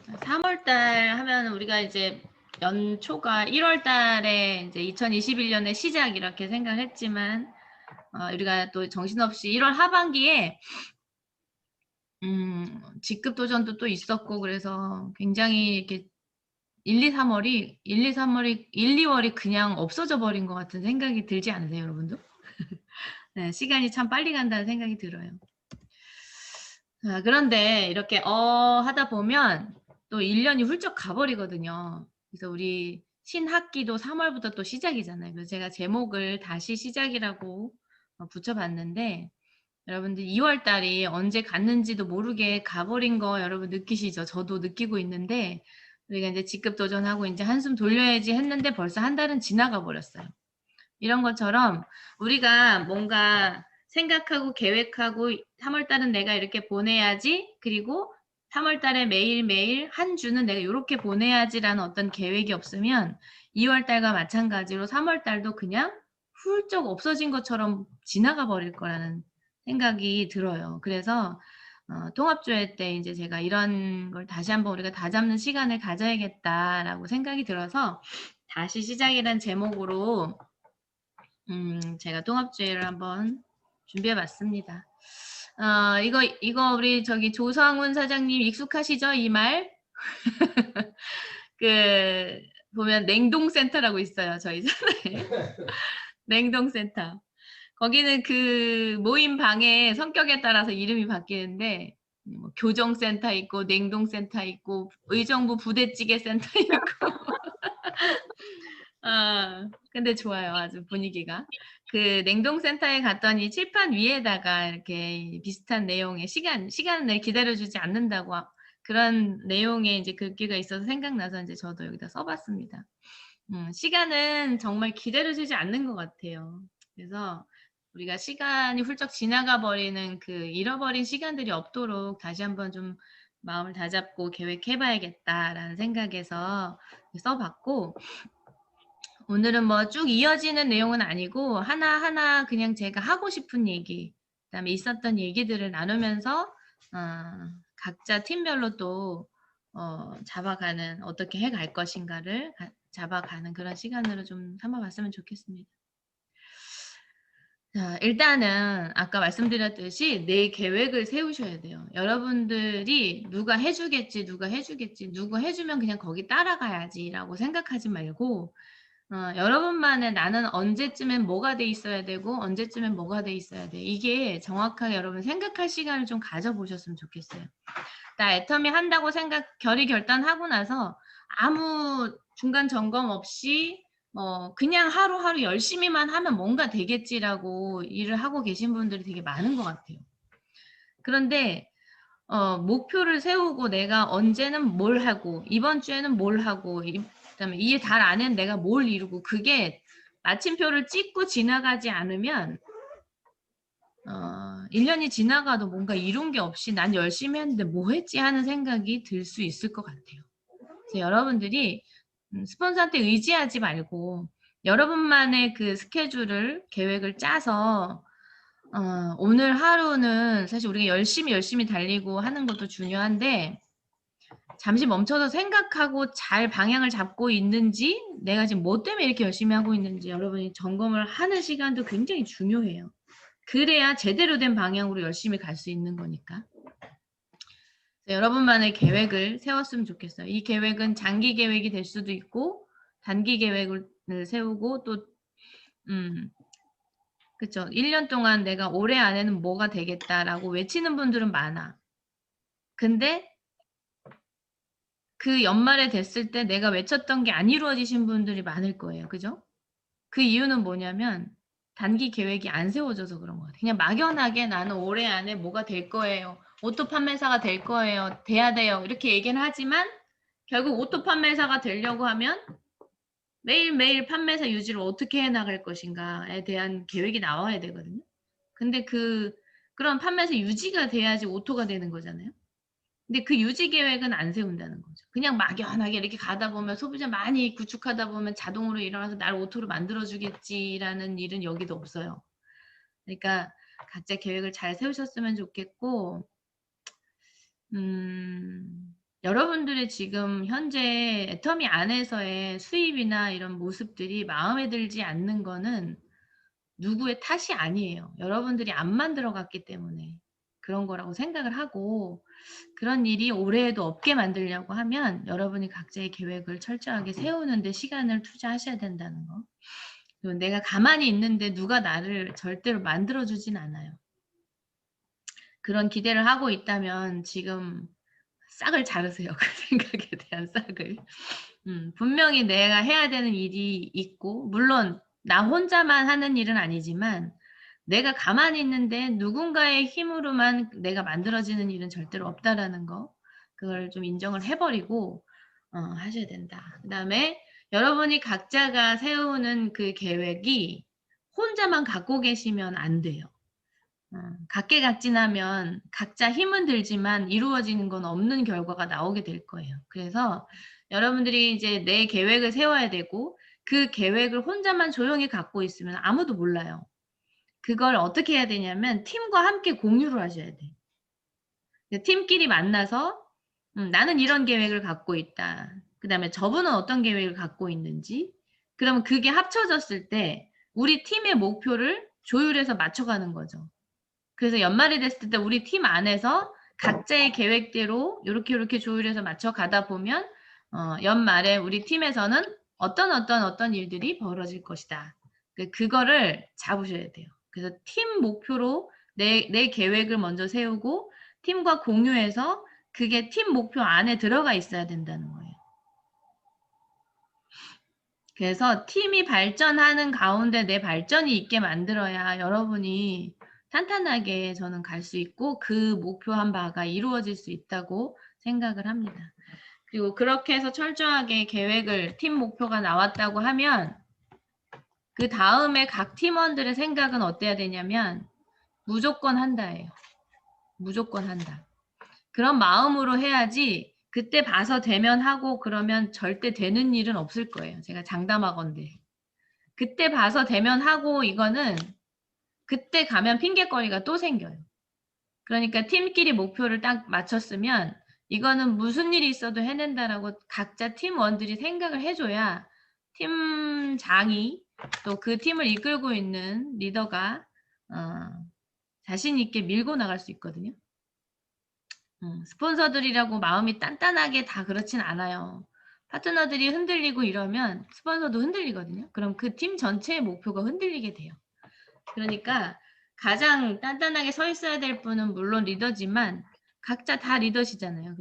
3월 달 하면 우리가 이제 연초가 1월 달에 이제 2021년의 시작 이렇게 생각했지만 우리가 또 정신없이 1월 하반기에 직급 도전도 또 있었고 그래서 굉장히 이렇게 1, 2, 2월이 그냥 없어져 버린 것 같은 생각이 들지 않으세요, 여러분도? 네, 시간이 참 빨리 간다는 생각이 들어요. 자, 그런데 이렇게 하다 보면 또 1년이 훌쩍 가버리거든요. 그래서 우리 신학기도 3월부터 또 시작이잖아요. 그래서 제가 제목을 다시 시작이라고 붙여봤는데 여러분들 2월 달이 언제 갔는지도 모르게 가버린 거 여러분 느끼시죠? 저도 느끼고 있는데 우리가 이제 직급 도전하고 이제 한숨 돌려야지 했는데 벌써 한 달은 지나가 버렸어요. 이런 것처럼 우리가 뭔가 생각하고 계획하고 3월 달은 내가 이렇게 보내야지, 그리고 3월 달에 매일매일 한 주는 내가 이렇게 보내야지라는 어떤 계획이 없으면 2월 달과 마찬가지로 3월 달도 그냥 훌쩍 없어진 것처럼 지나가 버릴 거라는 생각이 들어요. 그래서 통합조회 때 이제 제가 이런 걸 다시 한번 우리가 다잡는 시간을 가져야겠다라고 생각이 들어서 다시 시작이란 제목으로 제가 통합주의를 한번 준비해 봤습니다. 이거 우리 저기 조성훈 사장님 익숙하시죠? 이 말? 그, 보면 냉동센터라고 있어요. 저희 사나에. 냉동센터. 거기는 그 모임 방의 성격에 따라서 이름이 바뀌는데, 뭐 교정센터 있고, 냉동센터 있고, 의정부 부대찌개 센터 있고. 근데 좋아요. 아주 분위기가. 그 냉동센터에 갔더니 칠판 위에다가 이렇게 비슷한 내용의 시간을 기다려주지 않는다고 그런 내용의 이제 글귀가 있어서 생각나서 이제 저도 여기다 써봤습니다. 시간은 정말 기다려주지 않는 것 같아요. 그래서 우리가 시간이 훌쩍 지나가 버리는 그 잃어버린 시간들이 없도록 다시 한번 좀 마음을 다잡고 계획해봐야겠다라는 생각에서 써봤고, 오늘은 뭐 쭉 이어지는 내용은 아니고 하나하나 그냥 제가 하고 싶은 얘기, 그다음에 있었던 얘기들을 나누면서 각자 팀별로 또 잡아가는, 어떻게 해갈 것인가를 잡아가는 그런 시간으로 좀 삼아봤으면 좋겠습니다. 자, 일단은 아까 말씀드렸듯이 내 계획을 세우셔야 돼요. 여러분들이 누가 해주겠지, 누가 해주면 그냥 거기 따라가야지라고 생각하지 말고 여러분만의 나는 언제쯤엔 뭐가 돼 있어야 되고 언제쯤엔 뭐가 돼 있어야 돼. 이게 정확하게 여러분 생각할 시간을 좀 가져보셨으면 좋겠어요. 나 애터미 한다고 결단하고 나서 아무 중간 점검 없이 그냥 하루하루 열심히만 하면 뭔가 되겠지라고 일을 하고 계신 분들이 되게 많은 것 같아요. 그런데 목표를 세우고 내가 언제는 뭘 하고 이번 주에는 뭘 하고 그다음에 이 달 안엔 내가 뭘 이루고, 그게 마침표를 찍고 지나가지 않으면 1년이 지나가도 뭔가 이룬 게 없이 난 열심히 했는데 뭐 했지 하는 생각이 들 수 있을 것 같아요. 그래서 여러분들이 스폰서한테 의지하지 말고 여러분만의 그 스케줄을, 계획을 짜서 오늘 하루는 사실 우리가 열심히 달리고 하는 것도 중요한데 잠시 멈춰서 생각하고 잘 방향을 잡고 있는지, 내가 지금 뭐 때문에 이렇게 열심히 하고 있는지 여러분이 점검을 하는 시간도 굉장히 중요해요. 그래야 제대로 된 방향으로 열심히 갈 수 있는 거니까. 여러분만의 계획을 세웠으면 좋겠어요. 이 계획은 장기 계획이 될 수도 있고 단기 계획을 세우고 또 그쵸. 1년 동안 내가 올해 안에는 뭐가 되겠다라고 외치는 분들은 많아. 근데 그 연말에 됐을 때 내가 외쳤던 게 안 이루어지신 분들이 많을 거예요. 그죠? 그 이유는 뭐냐면 단기 계획이 안 세워져서 그런 것 같아요. 그냥 막연하게 나는 올해 안에 뭐가 될 거예요. 오토 판매사가 될 거예요. 돼야 돼요. 이렇게 얘기는 하지만 결국 오토 판매사가 되려고 하면 매일매일 판매사 유지를 어떻게 해나갈 것인가에 대한 계획이 나와야 되거든요. 근데 그런 판매사 유지가 돼야지 오토가 되는 거잖아요. 근데 그 유지 계획은 안 세운다는 거죠. 그냥 막연하게 이렇게 가다 보면, 소비자 많이 구축하다 보면 자동으로 일어나서 날 오토로 만들어주겠지라는 일은 여기도 없어요. 그러니까 각자 계획을 잘 세우셨으면 좋겠고, 여러분들의 지금 현재 애터미 안에서의 수입이나 이런 모습들이 마음에 들지 않는 거는 누구의 탓이 아니에요. 여러분들이 안 만들어 갔기 때문에 그런 거라고 생각을 하고, 그런 일이 올해에도 없게 만들려고 하면 여러분이 각자의 계획을 철저하게 세우는 데 시간을 투자하셔야 된다는 거. 그리고 내가 가만히 있는데 누가 나를 절대로 만들어 주진 않아요. 그런 기대를 하고 있다면 지금 싹을 자르세요. 그 생각에 대한 싹을. 분명히 내가 해야 되는 일이 있고, 물론 나 혼자만 하는 일은 아니지만 내가 가만히 있는데 누군가의 힘으로만 내가 만들어지는 일은 절대로 없다라는 거, 그걸 좀 인정을 해버리고 하셔야 된다. 그다음에 여러분이 각자가 세우는 그 계획이 혼자만 갖고 계시면 안 돼요. 각계각진하면 각자 힘은 들지만 이루어지는 건 없는 결과가 나오게 될 거예요. 그래서 여러분들이 이제 내 계획을 세워야 되고, 그 계획을 혼자만 조용히 갖고 있으면 아무도 몰라요. 그걸 어떻게 해야 되냐면 팀과 함께 공유를 하셔야 돼. 팀끼리 만나서 나는 이런 계획을 갖고 있다. 그 다음에 저분은 어떤 계획을 갖고 있는지. 그러면 그게 합쳐졌을 때 우리 팀의 목표를 조율해서 맞춰가는 거죠. 그래서 연말이 됐을 때 우리 팀 안에서 각자의 계획대로 이렇게 조율해서 맞춰 가다 보면 연말에 우리 팀에서는 어떤 일들이 벌어질 것이다. 그거를 잡으셔야 돼요. 그래서 팀 목표로 내 계획을 먼저 세우고 팀과 공유해서 그게 팀 목표 안에 들어가 있어야 된다는 거예요. 그래서 팀이 발전하는 가운데 내 발전이 있게 만들어야 여러분이 탄탄하게 저는 갈 수 있고 그 목표한 바가 이루어질 수 있다고 생각을 합니다. 그리고 그렇게 해서 철저하게 계획을, 팀 목표가 나왔다고 하면 그 다음에 각 팀원들의 생각은 어때야 되냐면 무조건 한다예요. 무조건 한다. 그런 마음으로 해야지 그때 봐서 되면 하고 그러면 절대 되는 일은 없을 거예요. 제가 장담하건대. 그때 봐서 되면 하고 이거는 그때 가면 핑계거리가 또 생겨요. 그러니까 팀끼리 목표를 딱 맞췄으면 이거는 무슨 일이 있어도 해낸다라고 각자 팀원들이 생각을 해줘야 팀장이 또 그 팀을 이끌고 있는 리더가 자신 있게 밀고 나갈 수 있거든요. 스폰서들이라고 마음이 단단하게 다 그렇진 않아요. 파트너들이 흔들리고 이러면 스폰서도 흔들리거든요. 그럼 그 팀 전체의 목표가 흔들리게 돼요. 그러니까 가장 단단하게 서 있어야 될 분은 물론 리더지만 각자 다 리더시잖아요.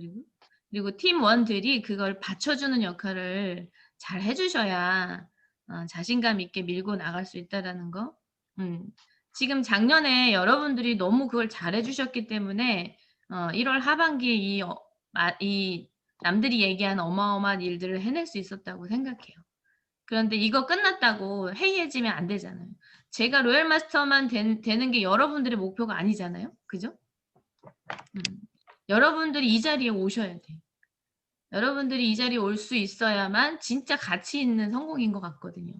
그리고 팀원들이 그걸 받쳐주는 역할을 잘 해주셔야 자신감 있게 밀고 나갈 수 있다라는 거. 지금 작년에 여러분들이 너무 그걸 잘 해주셨기 때문에 1월 하반기에 이 남들이 얘기하는 어마어마한 일들을 해낼 수 있었다고 생각해요. 그런데 이거 끝났다고 해이해지면 안 되잖아요. 제가 로얄 마스터만 되는 게 여러분들의 목표가 아니잖아요. 그죠? 여러분들이 이 자리에 오셔야 돼. 여러분들이 이 자리에 올 수 있어야만 진짜 가치 있는 성공인 것 같거든요.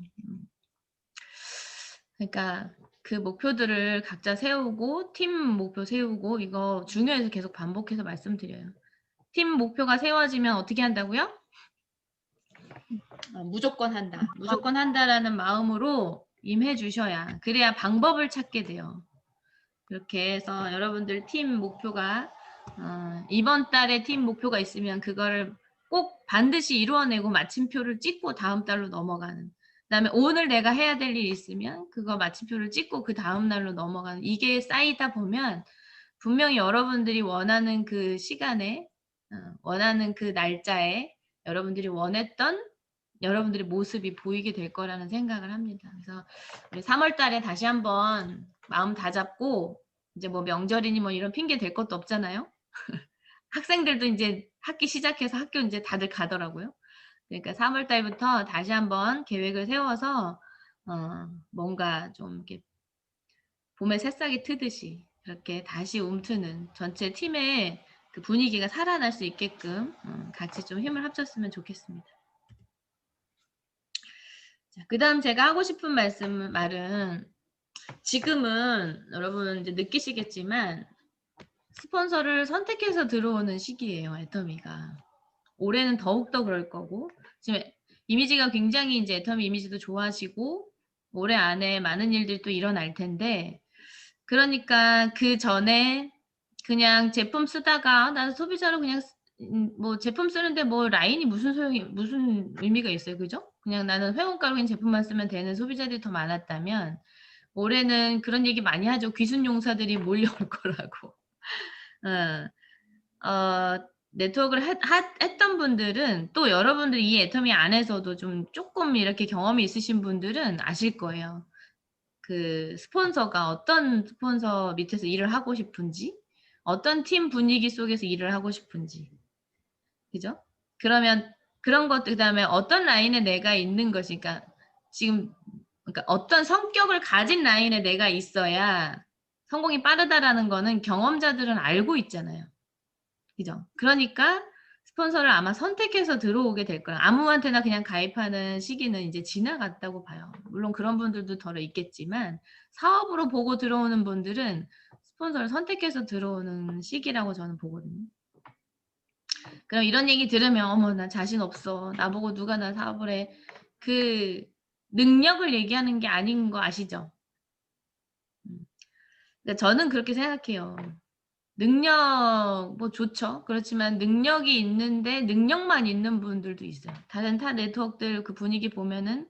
그러니까 그 목표들을 각자 세우고 팀 목표 세우고 이거 중요해서 계속 반복해서 말씀드려요. 팀 목표가 세워지면 어떻게 한다고요? 무조건 한다. 무조건 한다라는 마음으로 임해 주셔야, 그래야 방법을 찾게 돼요. 그렇게 해서 여러분들 팀 목표가 이번 달에 팀 목표가 있으면 그거를 꼭 반드시 이루어내고 마침표를 찍고 다음 달로 넘어가는, 그다음에 오늘 내가 해야 될 일이 있으면 그거 마침표를 찍고 그 다음 날로 넘어가는, 이게 쌓이다 보면 분명히 여러분들이 원하는 그 시간에 원하는 그 날짜에 여러분들이 원했던 여러분들의 모습이 보이게 될 거라는 생각을 합니다. 그래서 우리 3월 달에 다시 한번 마음 다잡고, 이제 뭐 명절이니 뭐 이런 핑계 될 것도 없잖아요. 학생들도 이제 학기 시작해서 학교 이제 다들 가더라고요. 그러니까 3월 달부터 다시 한번 계획을 세워서 뭔가 좀 이렇게 봄에 새싹이 트듯이 그렇게 다시 움트는 전체 팀의 그 분위기가 살아날 수 있게끔 같이 좀 힘을 합쳤으면 좋겠습니다. 그 다음 제가 하고 싶은 말은, 지금은 여러분 이제 느끼시겠지만 스폰서를 선택해서 들어오는 시기예요, 애터미가. 올해는 더욱더 그럴 거고 지금 이미지가 굉장히 이제 애터미 이미지도 좋아지고 올해 안에 많은 일들이 또 일어날 텐데 그러니까 그전에 그냥 제품 쓰다가 '나는 소비자로 그냥 뭐 제품 쓰는데 뭐 라인이 무슨 의미가 있어요.' 그죠? 그냥 '나는 회원가로 그냥 제품만 쓰면 되는 소비자들이 더 많았다면' 올해는 그런 얘기 많이 하죠. 귀순 용사들이 몰려올 거라고. 어. 네트워크를 했던 분들은 또 여러분들 이 애터미 안에서도 좀 쪼끔 이렇게 경험이 있으신 분들은 아실 거예요. 그 스폰서가 어떤 스폰서 밑에서 일을 하고 싶은지, 어떤 팀 분위기 속에서 일을 하고 싶은지. 그죠? 그러면 그런 것들 그다음에 어떤 라인에 내가 있는 것이 그러니까 지금 그러니까 어떤 성격을 가진 라인에 내가 있어야 성공이 빠르다라는 거는 경험자들은 알고 있잖아요. 그죠? 그러니까 스폰서를 아마 선택해서 들어오게 될 거예요. 아무한테나 그냥 가입하는 시기는 이제 지나갔다고 봐요. 물론 그런 분들도 덜어 있겠지만 사업으로 보고 들어오는 분들은 스폰서를 선택해서 들어오는 시기라고 저는 보거든요. 그럼 이런 얘기 들으면 어머 나 자신 없어. 나보고 누가 나 사업을 해. 그 능력을 얘기하는 게 아닌 거 아시죠? 그러니까 저는 그렇게 생각해요. 능력 뭐 좋죠. 그렇지만 능력이 있는데 능력만 있는 분들도 있어요. 다른 타 네트워크들 그 분위기 보면은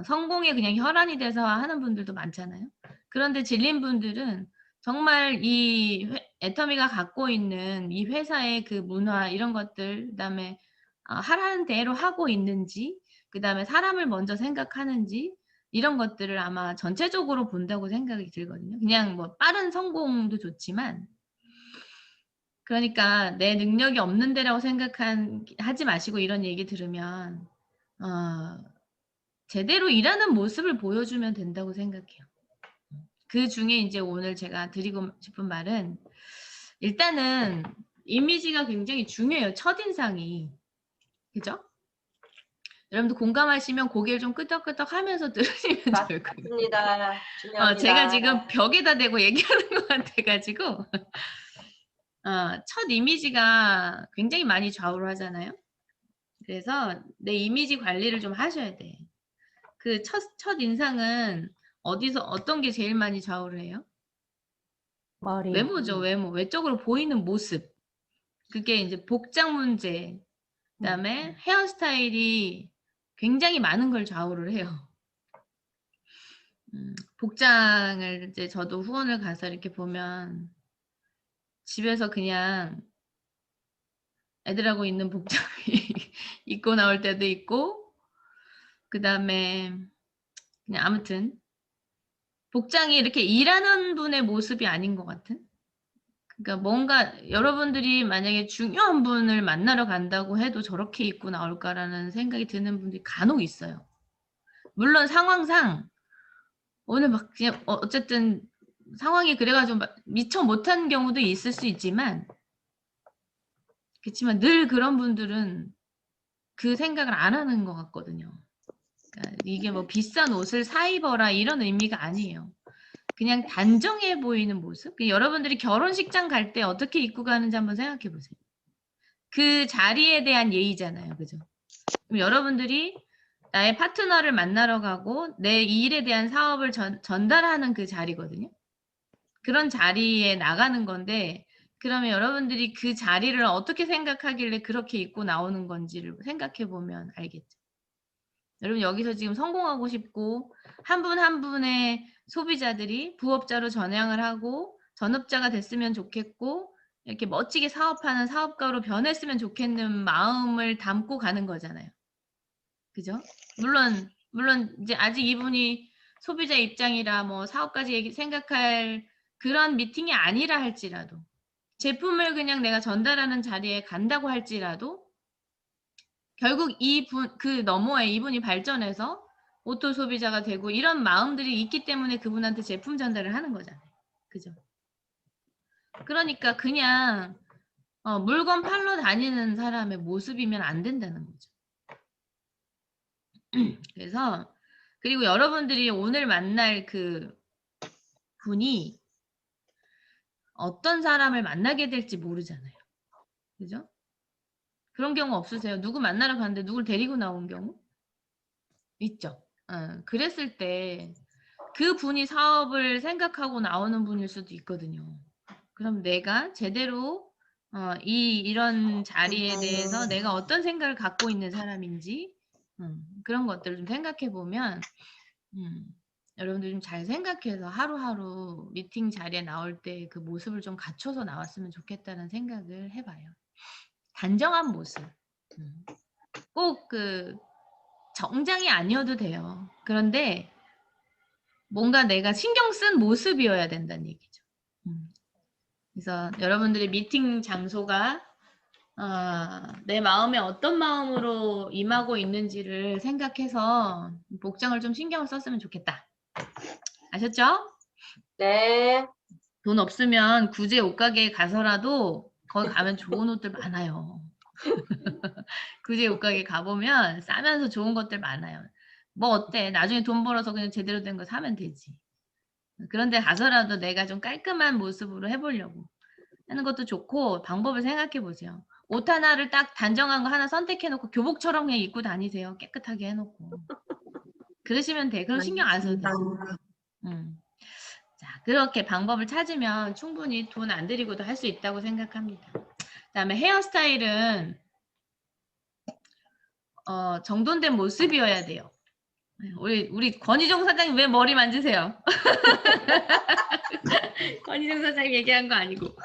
성공에 그냥 혈안이 돼서 하는 분들도 많잖아요. 그런데 질린 분들은 정말 이 애터미가 갖고 있는 이 회사의 그 문화 이런 것들 그다음에 하라는 대로 하고 있는지 그다음에 사람을 먼저 생각하는지 이런 것들을 아마 전체적으로 본다고 생각이 들거든요. 그냥 뭐 빠른 성공도 좋지만 그러니까 내 능력이 없는 데라고 하지 마시고 이런 얘기 들으면 제대로 일하는 모습을 보여주면 된다고 생각해요. 그중에 인제 오늘 제가 드리고 싶은 말은 일단은 이미지가 굉장히 중요해요, 첫인상이. 그죠? 여러분도 공감하시면 고개를 좀 끄덕끄덕하면서 들으시면 좋을 것 같아요. 맞습니다. 제가 중요합니다. 지금 벽에다 대고 얘기하는 것 같아 가지고 첫 이미지가 굉장히 많이 좌우를 하잖아요. 그래서 내 이미지 관리를 좀 하셔야 돼. 그 첫인상은 어떤 게 제일 많이 좌우를 해요? 머리. 외모죠, 외모. 외적으로 보이는 모습. 그게 인제 복장 문제 그다음에 헤어스타일이 굉장히 많은 걸 좌우를 해요. 복장을 이제 저도 후원을 가서 이렇게 보면 집에서 그냥 애들하고 있는 복장이 입고 나올 때도 있고 그다음에 그냥 아무튼 복장이 이렇게 일하는 분의 모습이 아닌 것 같은? 그러니까 뭔가 여러분들이 만약에 중요한 분을 만나러 간다고 해도 '저렇게 입고 나올까.'라는 생각이 드는 분들이 간혹 있어요. 물론 상황상 오늘 막 그냥 어쨌든 상황이 그래 가지고 막 미처 못한 경우도 있을 수 있지만 그치만 늘 그런 분들은 그 생각을 안 하는 것 같거든요. 그러니까 이게 뭐 '비싼 옷을 사 입어라.' 이런 의미가 아니에요. 그냥 단정해 보이는 모습? 여러분들이 결혼식장 갈 때 어떻게 입고 가는지 한번 생각해 보세요. 그 자리에 대한 예의잖아요. 그죠? 그럼 여러분들이 나의 파트너를 만나러 가고 내 일에 대한 사업을 전달하는 그 자리거든요. 그런 자리에 나가는 건데 그러면 여러분들이 그 자리를 어떻게 생각하길래 그렇게 입고 나오는 건지를 생각해 보면 알겠죠. 여러분 여기서 지금 성공하고 싶고 한 분 한 분의 소비자들이 부업자로 전향을 하고 전업자가 됐으면 좋겠고 이렇게 멋지게 사업하는 사업가로 변했으면 좋겠는 마음을 담고 가는 거잖아요. 그죠? 물론 이제 아직 이분이 소비자 입장이라 뭐 사업까지 생각할 그런 미팅이 아니라 할지라도 제품을 그냥 내가 전달하는 자리에 간다고 할지라도 결국 그 너머에 이분이 발전해서 오토 소비자가 되고 이런 마음들이 있기 때문에 그분한테 제품 전달을 하는 거잖아요. 그죠? 그러니까 그냥 물건 팔러 다니는 사람의 모습이면 안 된다는 거죠. 그래서 그리고 여러분들이 오늘 만날 그 분이 어떤 사람을 만나게 될지 모르잖아요. 그죠? 그런 경우 없으세요? 누구 만나러 갔는데 누굴 데리고 나온 경우? 있죠. 그랬을 때 그 분이 사업을 생각하고 나오는 분일 수도 있거든요. 그럼 내가 제대로 이런 자리에 대해서 내가 어떤 생각을 갖고 있는 사람인지 그런 것들을 좀 생각해 보면 여러분들 좀 잘 생각해서 하루하루 미팅 자리에 나올 때 그 모습을 좀 갖춰서 나왔으면 좋겠다는 생각을 해봐요. 단정한 모습. 꼭 그 정장이 아니어도 돼요. 그런데 뭔가 내가 신경 쓴 모습이어야 된다는 얘기죠. 그래서 여러분들의 미팅 장소가 내 마음에 어떤 마음으로 임하고 있는지를 생각해서 복장을 좀 신경을 썼으면 좋겠다. 아셨죠? 네. 돈 없으면 굳이 옷가게에 가서라도 거기 가면 좋은 옷들 많아요. 굳이 옷가게 가보면 싸면서 좋은 것들 많아요. 뭐 어때? 나중에 돈 벌어서 그냥 제대로 된 거 사면 되지. 그런데 가서라도 내가 좀 깔끔한 모습으로 해보려고 하는 것도 좋고 방법을 생각해 보세요. 옷 하나를 딱 단정한 거 하나 선택해놓고 교복처럼 그냥 입고 다니세요. 깨끗하게 해놓고. 그러시면 돼. 그럼 신경 안 써도 돼. 자, 그렇게 방법을 찾으면 충분히 돈 안 들이고도 할 수 있다고 생각합니다. 그다음에 헤어스타일은 정돈된 모습이어야 돼요. 우리 권희종 사장님 왜 머리 만지세요? 권희종 사장님 얘기한 거 아니고.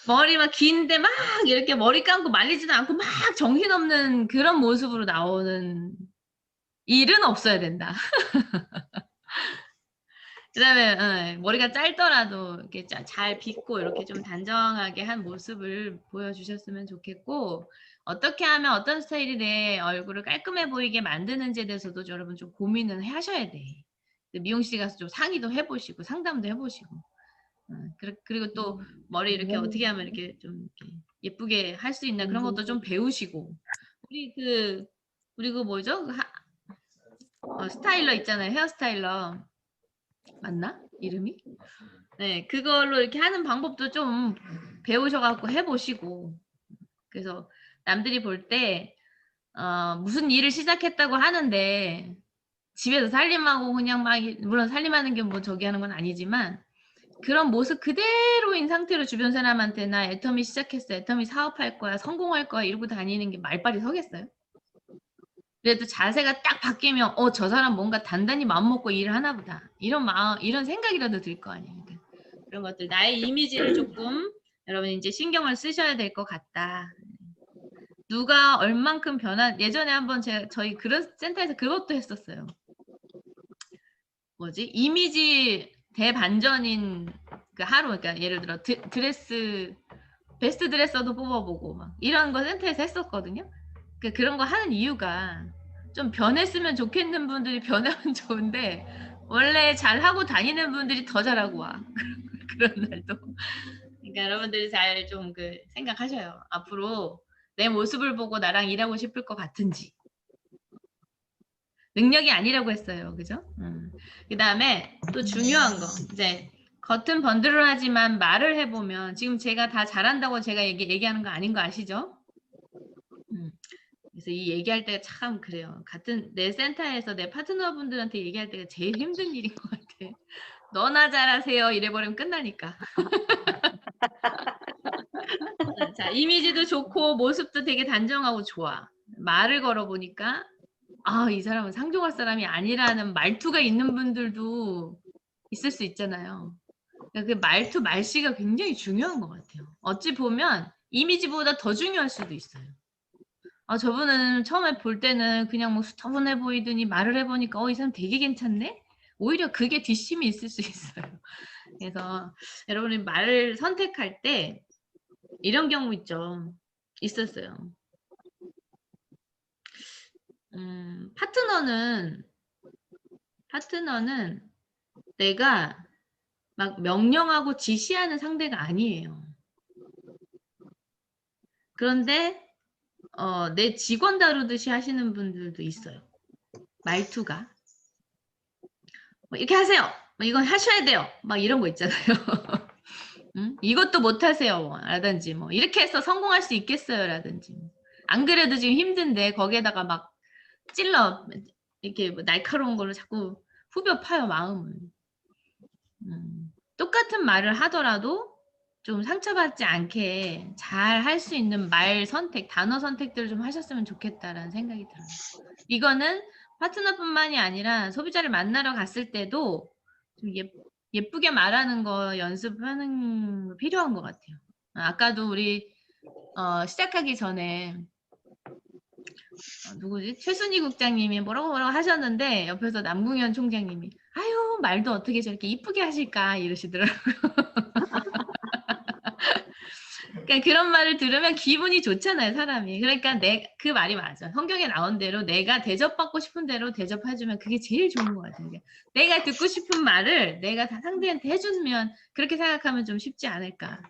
머리 막 긴데 막 이렇게 머리 감고 말리지도 않고 막 정신없는 그런 모습으로 나오는 일은 없어야 된다. 그다음에 머리가 짧더라도 이렇게 잘 빗고 이렇게 좀 단정하게 한 모습을 보여주셨으면 좋겠고, 어떻게 하면 어떤 스타일이 내 얼굴을 깔끔해 보이게 만드는지에 대해서도 여러분 좀 고민을 하셔야 돼. 미용실 가서 좀 상의도 해보시고 상담도 해보시고, 그리고 또 머리 이렇게 어떻게 하면 이렇게 좀 이렇게 예쁘게 할 수 있나 그런 것도 좀 배우시고, 우리 그 뭐죠? 스타일러 있잖아요. 헤어스타일러 맞나? 이름이? 네, 그걸로 이렇게 하는 방법도 좀 배우셔갖고 해보시고, 그래서 남들이 볼 때 무슨 일을 시작했다고 하는데 집에서 살림하고 그냥 막 물론 살림하는 게 뭐 저기 하는 건 아니지만 그런 모습 그대로인 상태로 주변 사람한테 나 애터미 시작했어, 애터미 사업할 거야, 성공할 거야 이러고 다니는 게 말빨이 서겠어요? 그래도 자세가 딱 바뀌면 저 사람 뭔가 단단히 마음먹고 일을 하나 보다 이런 생각이라도 들 거 아니에요. 그런 것들 나의 이미지를 조금 여러분 이제 신경을 쓰셔야 될 것 같다. 누가 얼만큼 예전에 한번 저희 그런 센터에서 그것도 했었어요. 뭐지? 이미지 대반전인 그 하루, 그러니까 예를 들어 베스트 드레서도 뽑아보고 막 이런 거 센터에서 했었거든요. 그런 거 하는 이유가 좀 변했으면 좋겠는 분들이 변하면 좋은데 원래 잘하고 다니는 분들이 더 잘하고 와. 그런 날도. 그러니까 여러분들이 잘 좀 생각하셔요. 앞으로 내 모습을 보고 나랑 일하고 싶을 것 같은지. 능력이 아니라고 했어요. 그죠? 그 다음에 또 중요한 거. 이제 겉은 번드러하지만 말을 해보면 지금 제가 다 잘한다고 제가 얘기하는 거 아닌 거 아시죠? 그래서 이 얘기할 때가 참 그래요. 같은 내 센터에서 내 파트너분들한테 얘기할 때가 제일 힘든 일인 것 같아. 너나 잘하세요 이래버리면 끝나니까. 자, 이미지도 좋고 모습도 되게 단정하고 좋아. 말을 걸어보니까 이 사람은 상종할 사람이 아니라는 말투가 있는 분들도 있을 수 있잖아요. 그러니까 그 말투, 말씨가 굉장히 중요한 것 같아요. 어찌 보면 이미지보다 더 중요할 수도 있어요. 저분은 처음에 볼 때는 그냥 뭐 수터분해 보이더니 말을 해보니까 이 사람 되게 괜찮네? 오히려 그게 뒷심이 있을 수 있어요. 그래서 여러분이 말을 선택할 때 이런 경우 있었어요. 파트너는 내가 막 명령하고 지시하는 상대가 아니에요. 그런데 내 직원 다루듯이 하시는 분들도 있어요. 말투가 뭐 이렇게 하세요. 뭐 이건 하셔야 돼요. 막 이런 거 있잖아요. 이것도 못하세요 라든지 뭐 이렇게 해서 성공할 수 있겠어요 라든지 안 그래도 지금 힘든데 거기에다가 막 찔러 이렇게 뭐 날카로운 걸로 자꾸 후벼 파요 마음을. 똑같은 말을 하더라도 좀 상처받지 않게 잘 할 수 있는 말 선택, 단어 선택들을 좀 하셨으면 좋겠다라는 생각이 들어요. 이거는 파트너뿐만이 아니라 소비자를 만나러 갔을 때도 좀 예쁘게 말하는 거 연습하는 거 필요한 것 같아요. 아까도 우리 시작하기 전에 누구지? 최순희 국장님이 뭐라고 하셨는데 옆에서 남궁현 총장님이 아유 말도 어떻게 저렇게 이쁘게 하실까 이러시더라고요. 그러니까 그런 말을 들으면 기분이 좋잖아요, 사람이. 그러니까 그 말이 맞아. 성경에 나온 대로 내가 대접받고 싶은 대로 대접해주면 그게 제일 좋은 것 같아요. 내가 듣고 싶은 말을 내가 다 상대한테 해주면 그렇게 생각하면 좀 쉽지 않을까.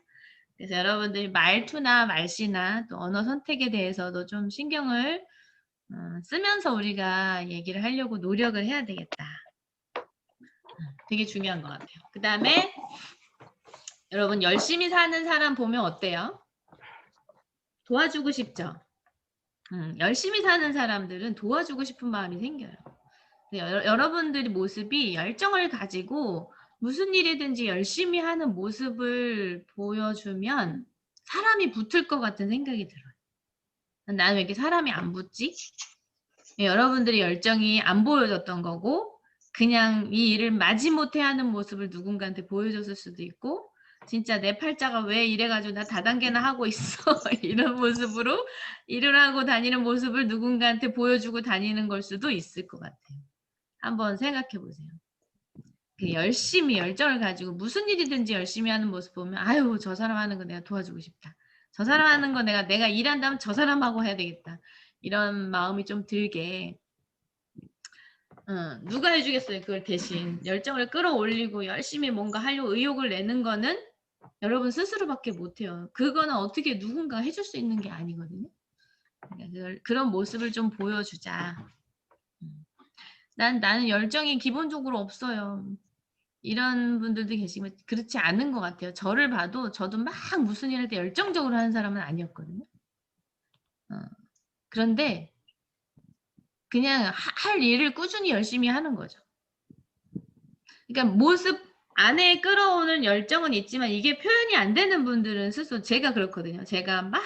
그래서 여러분들이 말투나 말씨나 또 언어 선택에 대해서도 좀 신경을 쓰면서 우리가 얘기를 하려고 노력을 해야 되겠다. 되게 중요한 것 같아요. 그 다음에 여러분 열심히 사는 사람 보면 어때요? 도와주고 싶죠? 열심히 사는 사람들은 도와주고 싶은 마음이 생겨요. 여러분들의 모습이 열정을 가지고 무슨 일이든지 열심히 하는 모습을 보여주면 사람이 붙을 것 같은 생각이 들어요. 나는 왜 이렇게 사람이 안 붙지? 여러분들의 열정이 안 보여졌던 거고 그냥 이 일을 마지못해 하는 모습을 누군가한테 보여줬을 수도 있고 진짜 내 팔자가 왜 이래가지고 나 다단계나 하고 있어 이런 모습으로 일을 하고 다니는 모습을 누군가한테 보여주고 다니는 걸 수도 있을 것 같아요. 한번 생각해 보세요. 열심히 열정을 가지고 무슨 일이든지 열심히 하는 모습 보면 아유 저 사람 하는 거 내가 도와주고 싶다. 저 사람 하는 거 내가 일한다면 저 사람하고 해야 되겠다. 이런 마음이 좀 들게 누가 해주겠어요. 그걸 대신 열정을 끌어올리고 열심히 뭔가 하려고 의욕을 내는 거는 여러분 스스로밖에 못해요. 그거는 어떻게 누군가 해줄 수 있는 게 아니거든요. 그러니까 그런 모습을 좀 보여주자. 나는 열정이 기본적으로 없어요. 이런 분들도 계시면 그렇지 않은 것 같아요. 저를 봐도 저도 막 무슨 일을 할 때 열정적으로 하는 사람은 아니었거든요. 그런데 그냥 할 일을 꾸준히 열심히 하는 거죠. 그러니까 모습 안에 끌어오는 열정은 있지만 이게 표현이 안 되는 분들은 스스로 제가 그렇거든요. 제가 막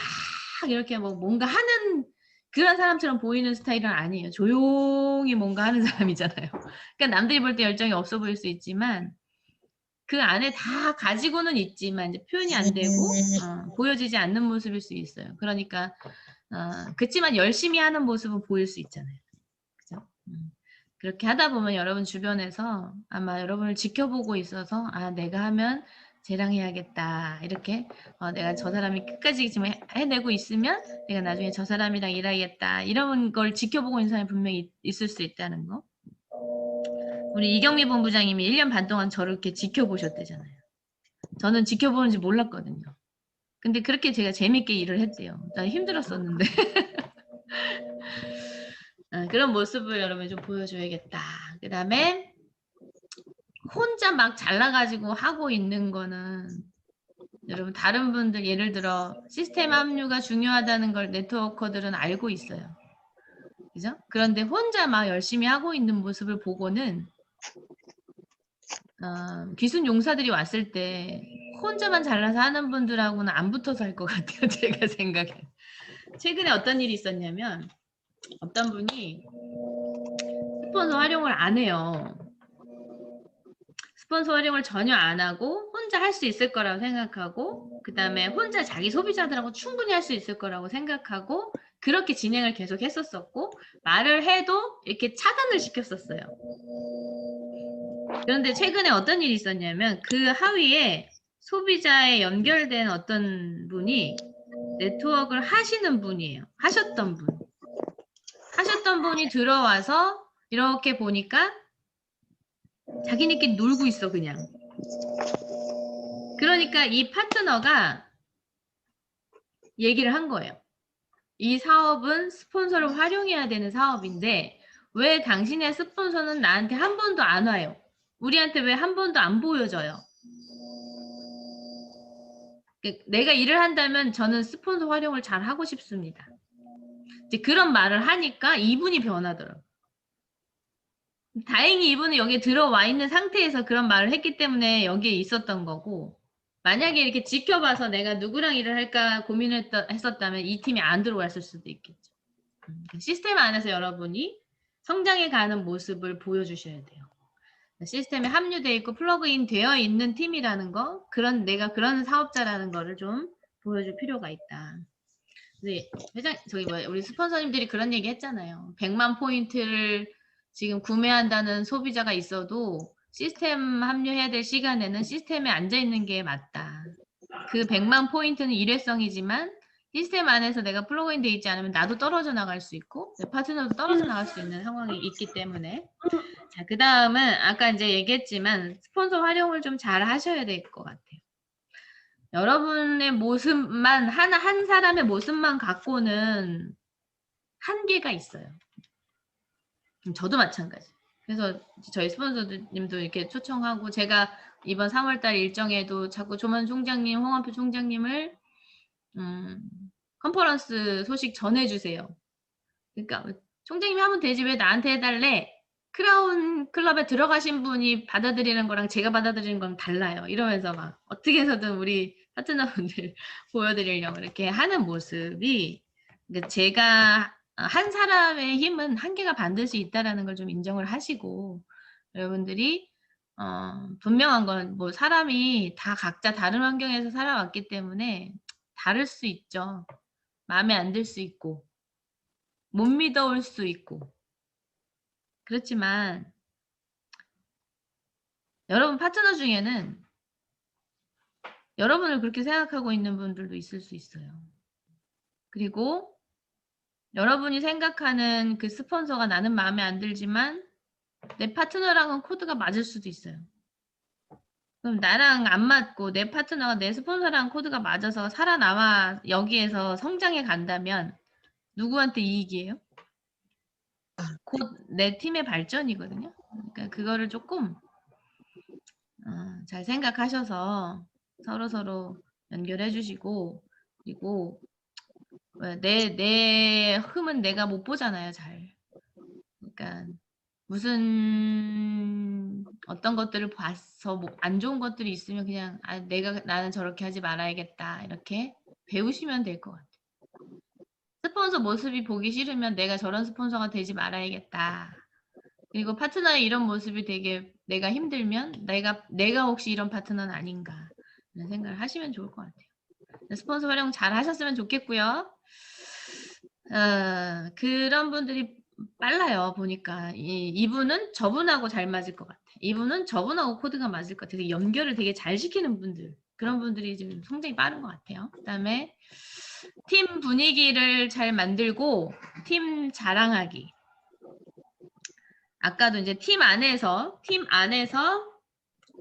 이렇게 뭐 뭔가 하는 그런 사람처럼 보이는 스타일은 아니에요. 조용히 뭔가 하는 사람이잖아요. 그러니까 남들이 볼 때 열정이 없어 보일 수 있지만 그 안에 다 가지고는 있지만 이제 표현이 안 되고 보여지지 않는 모습일 수 있어요. 그러니까 그치만 열심히 하는 모습은 보일 수 있잖아요. 그죠? 그렇게 하다 보면 여러분 주변에서 아마 여러분을 지켜보고 있어서 아 내가 하면 쟤랑 해야겠다 이렇게 내가 저 사람이 끝까지 지금 해내고 있으면 내가 나중에 저 사람이랑 일하겠다 이런 걸 지켜보고 있는 사람이 분명히 있을 수 있다는 거. 우리 이경미 본부장님이 1년 반 동안 저를 이렇게 지켜보셨대잖아요. 저는 지켜보는지 몰랐거든요. 근데 그렇게 제가 재밌게 일을 했대요. 난 힘들었었는데. 그런 모습을 여러분 좀 보여줘야겠다. 그 다음에 혼자 막 잘나가지고 하고 있는 거는 여러분 다른 분들 예를 들어 시스템 합류가 중요하다는 걸 네트워커들은 알고 있어요. 그죠? 그런데 혼자 막 열심히 하고 있는 모습을 보고는 귀순 용사들이 왔을 때 혼자만 잘나서 하는 분들하고는 안 붙어서 할 것 같아요. 제가 생각에. 최근에 어떤 일이 있었냐면 어떤 분이 스폰서 활용을 안 해요. 스폰서 활용을 전혀 안 하고 혼자 할 수 있을 거라고 생각하고 그 다음에 혼자 자기 소비자들하고 충분히 할 수 있을 거라고 생각하고 그렇게 진행을 계속 했었었고 말을 해도 이렇게 차단을 시켰었어요. 그런데 최근에 어떤 일이 있었냐면 그 하위에 소비자에 연결된 어떤 분이 네트워크를 하시는 분이에요. 하셨던 분이 들어와서 이렇게 보니까 자기네끼리 놀고 있어 그냥. 그러니까 이 파트너가 얘기를 한 거예요. 이 사업은 스폰서를 활용해야 되는 사업인데 왜 당신의 스폰서는 나한테 한 번도 안 와요? 우리한테 왜 한 번도 안 보여줘요? 그러니까 이 파트너가 얘기를 한 거예요. 이 사업은 스폰서를 활용해야 되는 사업인데 왜 당신의 스폰서는 나한테 한 번도 안 와요? 우리한테 왜 한 번도 안 보여줘요? 그러니까 이 파트너가 얘기를 한 거예요. 내가 일을 한다면 저는 스폰서 활용을 잘 하고 싶습니다. 이제 그런 말을 하니까 이분이 변하더라고요. 다행히 이분은 여기에 들어와 있는 상태에서 그런 말을 했기 때문에 여기에 있었던 거고, 만약에 이렇게 지켜봐서 내가 누구랑 일을 할까 고민을 했었다면 이 팀이 안 들어왔을 수도 있겠죠. 시스템 안에서 여러분이 성장해 가는 모습을 보여주셔야 돼요. 시스템에 합류되어 있고 플러그인 되어 있는 팀이라는 거, 내가 그런 사업자라는 거를 좀 보여줄 필요가 있다. 네, 우리 스폰서님들이 그런 얘기 했잖아요. 100만 포인트를 지금 구매한다는 소비자가 있어도 시스템 합류해야 될 시간에는 시스템에 앉아 있는 게 맞다. 그 100만 포인트는 일회성이지만 시스템 안에서 내가 플러그인 돼 있지 않으면 나도 떨어져 나갈 수 있고 내 파트너도 떨어져 나갈 수 있는 상황이 있기 때문에, 자, 그 다음은 아까 이제 얘기했지만 스폰서 활용을 좀 잘 하셔야 될 것 같아요. 여러분의 모습만, 한 사람의 모습만 갖고는 한계가 있어요. 저도 마찬가지. 그래서 저희 스폰서님도 이렇게 초청하고, 제가 이번 3월달 일정에도 자꾸 조만 총장님, 홍한표 총장님을 컨퍼런스 소식 전해주세요. 그러니까 총장님이 하면 되지 왜 나한테 해달래? 크라운 클럽에 들어가신 분이 받아들이는 거랑 제가 받아들이는 거랑 달라요. 이러면서 막 어떻게 해서든 우리 파트너분들 보여드리려고 이렇게 하는 모습이, 그러니까 제가 한 사람의 힘은 한계가 반드시 있다라는 걸 좀 인정을 하시고, 여러분들이 분명한 건 뭐 사람이 다 각자 다른 환경에서 살아왔기 때문에 다를 수 있죠. 마음에 안 들 수 있고 못 믿어올 수 있고, 그렇지만 여러분 파트너 중에는 여러분을 그렇게 생각하고 있는 분들도 있을 수 있어요. 그리고 여러분이 생각하는 그 스폰서가 나는 마음에 안 들지만 내 파트너랑은 코드가 맞을 수도 있어요. 그럼 나랑 안 맞고 내 파트너가 내 스폰서랑 코드가 맞아서 살아남아 여기에서 성장해 간다면 누구한테 이익이에요? 곧 내 팀의 발전이거든요. 그러니까 그거를 조금 잘 생각하셔서 서로 연결해 주시고, 그리고 내 흠은 내가 못 보잖아요, 잘. 그러니까 무슨 어떤 것들을 봐서 뭐 안 좋은 것들이 있으면 그냥 나는 저렇게 하지 말아야겠다 이렇게 배우시면 될 것 같아요. 스폰서 모습이 보기 싫으면 내가 저런 스폰서가 되지 말아야겠다. 그리고 파트너의 이런 모습이 되게 내가 힘들면 내가 혹시 이런 파트너는 아닌가 이런 생각을 하시면 좋을 것 같아요. 스폰서 활용 잘 하셨으면 좋겠고요. 그런 분들이 빨라요. 보니까 이분은 저분하고 잘 맞을 것 같아. 이분은 저분하고 코드가 맞을 것 같아. 연결을 되게 잘 시키는 분들, 그런 분들이 지금 성장이 빠른 것 같아요. 그다음에 팀 분위기를 잘 만들고 팀 자랑하기. 아까도 이제 팀 안에서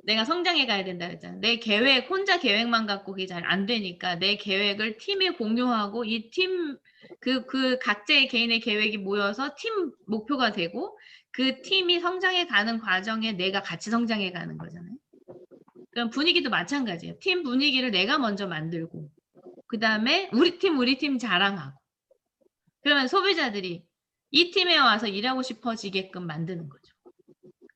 내가 성장해 가야 된다 그랬잖아. 내 계획, 혼자 계획만 갖고 그게 잘 안 되니까 내 계획을 팀에 공유하고 이 팀, 그 각자의 개인의 계획이 모여서 팀 목표가 되고 그 팀이 성장해 가는 과정에 내가 같이 성장해 가는 거잖아요. 그럼 분위기도 마찬가지예요. 팀 분위기를 내가 먼저 만들고 그 다음에 우리 팀 자랑하고, 그러면 소비자들이 이 팀에 와서 일하고 싶어지게끔 만드는 거죠.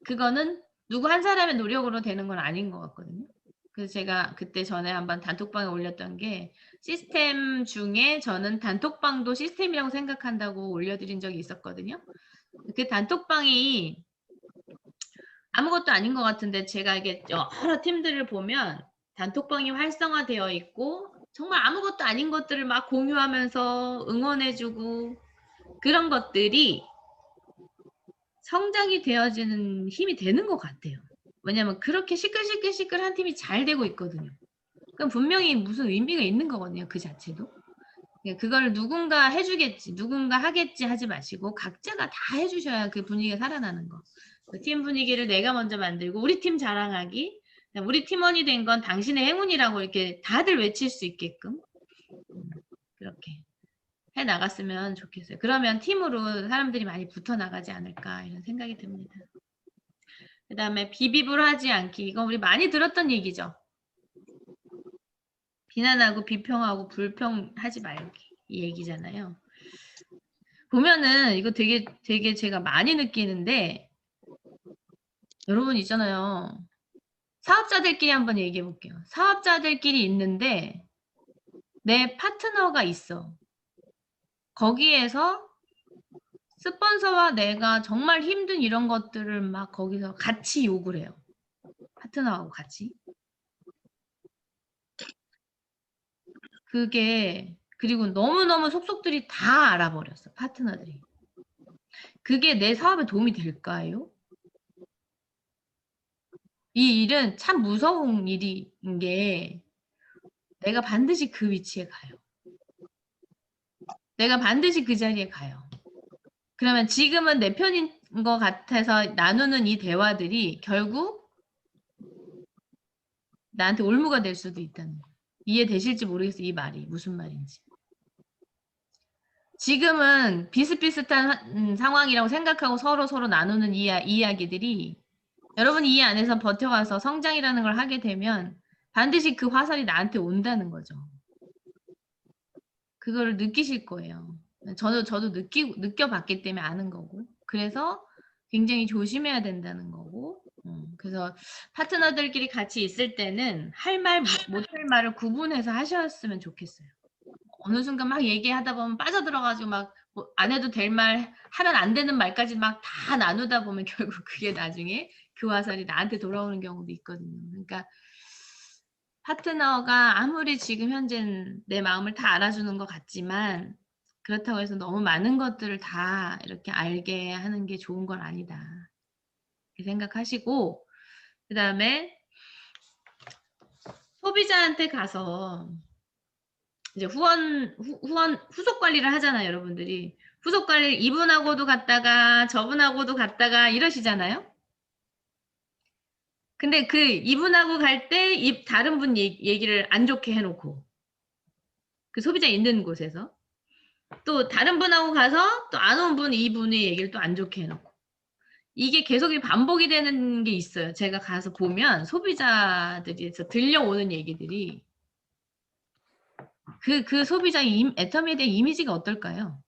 그거는 누구 한 사람의 노력으로 되는 건 아닌 것 같거든요. 그래서 제가 그때 전에 한번 단톡방에 올렸던 게, 시스템 중에 저는 단톡방도 시스템이라고 생각한다고 올려드린 적이 있었거든요. 그 단톡방이 아무것도 아닌 것 같은데 제가 이게 여러 팀들을 보면 단톡방이 활성화되어 있고 정말 아무것도 아닌 것들을 막 공유하면서 응원해주고 그런 것들이 성장이 되어지는 힘이 되는 것 같아요. 왜냐면 그렇게 시끌시끌한 팀이 잘 되고 있거든요. 그럼 분명히 무슨 의미가 있는 거거든요. 그 자체도. 그걸 누군가 해주겠지, 누군가 하겠지 하지 마시고 각자가 다 해주셔야 그 분위기가 살아나는 거. 그 팀 분위기를 내가 먼저 만들고 우리 팀 자랑하기, 우리 팀원이 된 건 당신의 행운이라고 이렇게 다들 외칠 수 있게끔 그렇게 해 나갔으면 좋겠어요. 그러면 팀으로 사람들이 많이 붙어 나가지 않을까 이런 생각이 듭니다. 그 다음에 비비불하지 않기. 이건 우리 많이 들었던 얘기죠. 비난하고 비평하고 불평하지 말기 이 얘기잖아요. 보면은 이거 되게 제가 많이 느끼는데 여러분 있잖아요. 사업자들끼리 한번 얘기해 볼게요. 사업자들끼리 있는데 내 파트너가 있어. 거기에서 스폰서와 내가 정말 힘든 이런 것들을 막 거기서 같이 욕을 해요. 파트너하고 같이. 그게 그리고 너무너무 속속들이 다 알아버렸어. 파트너들이. 그게 내 사업에 도움이 될까요? 이 일은 참 무서운 일인 게 내가 반드시 그 위치에 가요. 내가 반드시 그 자리에 가요. 그러면 지금은 내 편인 것 같아서 나누는 이 대화들이 결국 나한테 올무가 될 수도 있다는 거예요. 이해되실지 모르겠어요. 이 말이 무슨 말인지. 지금은 비슷비슷한 상황이라고 생각하고 서로 나누는 이야기들이 여러분이 이 안에서 버텨가서 성장이라는 걸 하게 되면 반드시 그 화살이 나한테 온다는 거죠. 그거를 느끼실 거예요. 저도 느껴봤기 때문에 아는 거고. 그래서 굉장히 조심해야 된다는 거고. 그래서 파트너들끼리 같이 있을 때는 할 말, 못할 말을 구분해서 하셨으면 좋겠어요. 어느 순간 막 얘기하다 보면 빠져들어가지고 막 뭐 안 해도 될 말, 하면 안 되는 말까지 막 다 나누다 보면 결국 그게 나중에 그 화살이 나한테 돌아오는 경우도 있거든요. 그러니까 파트너가 아무리 지금 현재는 내 마음을 다 알아주는 것 같지만 그렇다고 해서 너무 많은 것들을 다 이렇게 알게 하는 게 좋은 건 아니다. 이렇게 생각하시고 그 다음에 소비자한테 가서 이제 후속 관리를 하잖아요, 여러분들이. 후속 관리를 이분하고도 갔다가 저분하고도 갔다가 이러시잖아요. 근데 그 이분하고 갈 때 다른 분 얘기를 안 좋게 해놓고 그 소비자 있는 곳에서 또 다른 분하고 가서 또 안 온 분 이분의 얘기를 또 안 좋게 해놓고 이게 계속 반복이 되는 게 있어요. 제가 가서 보면 소비자들에서 들려오는 얘기들이 그 소비자의 애터미에 대한 이미지가 어떨까요?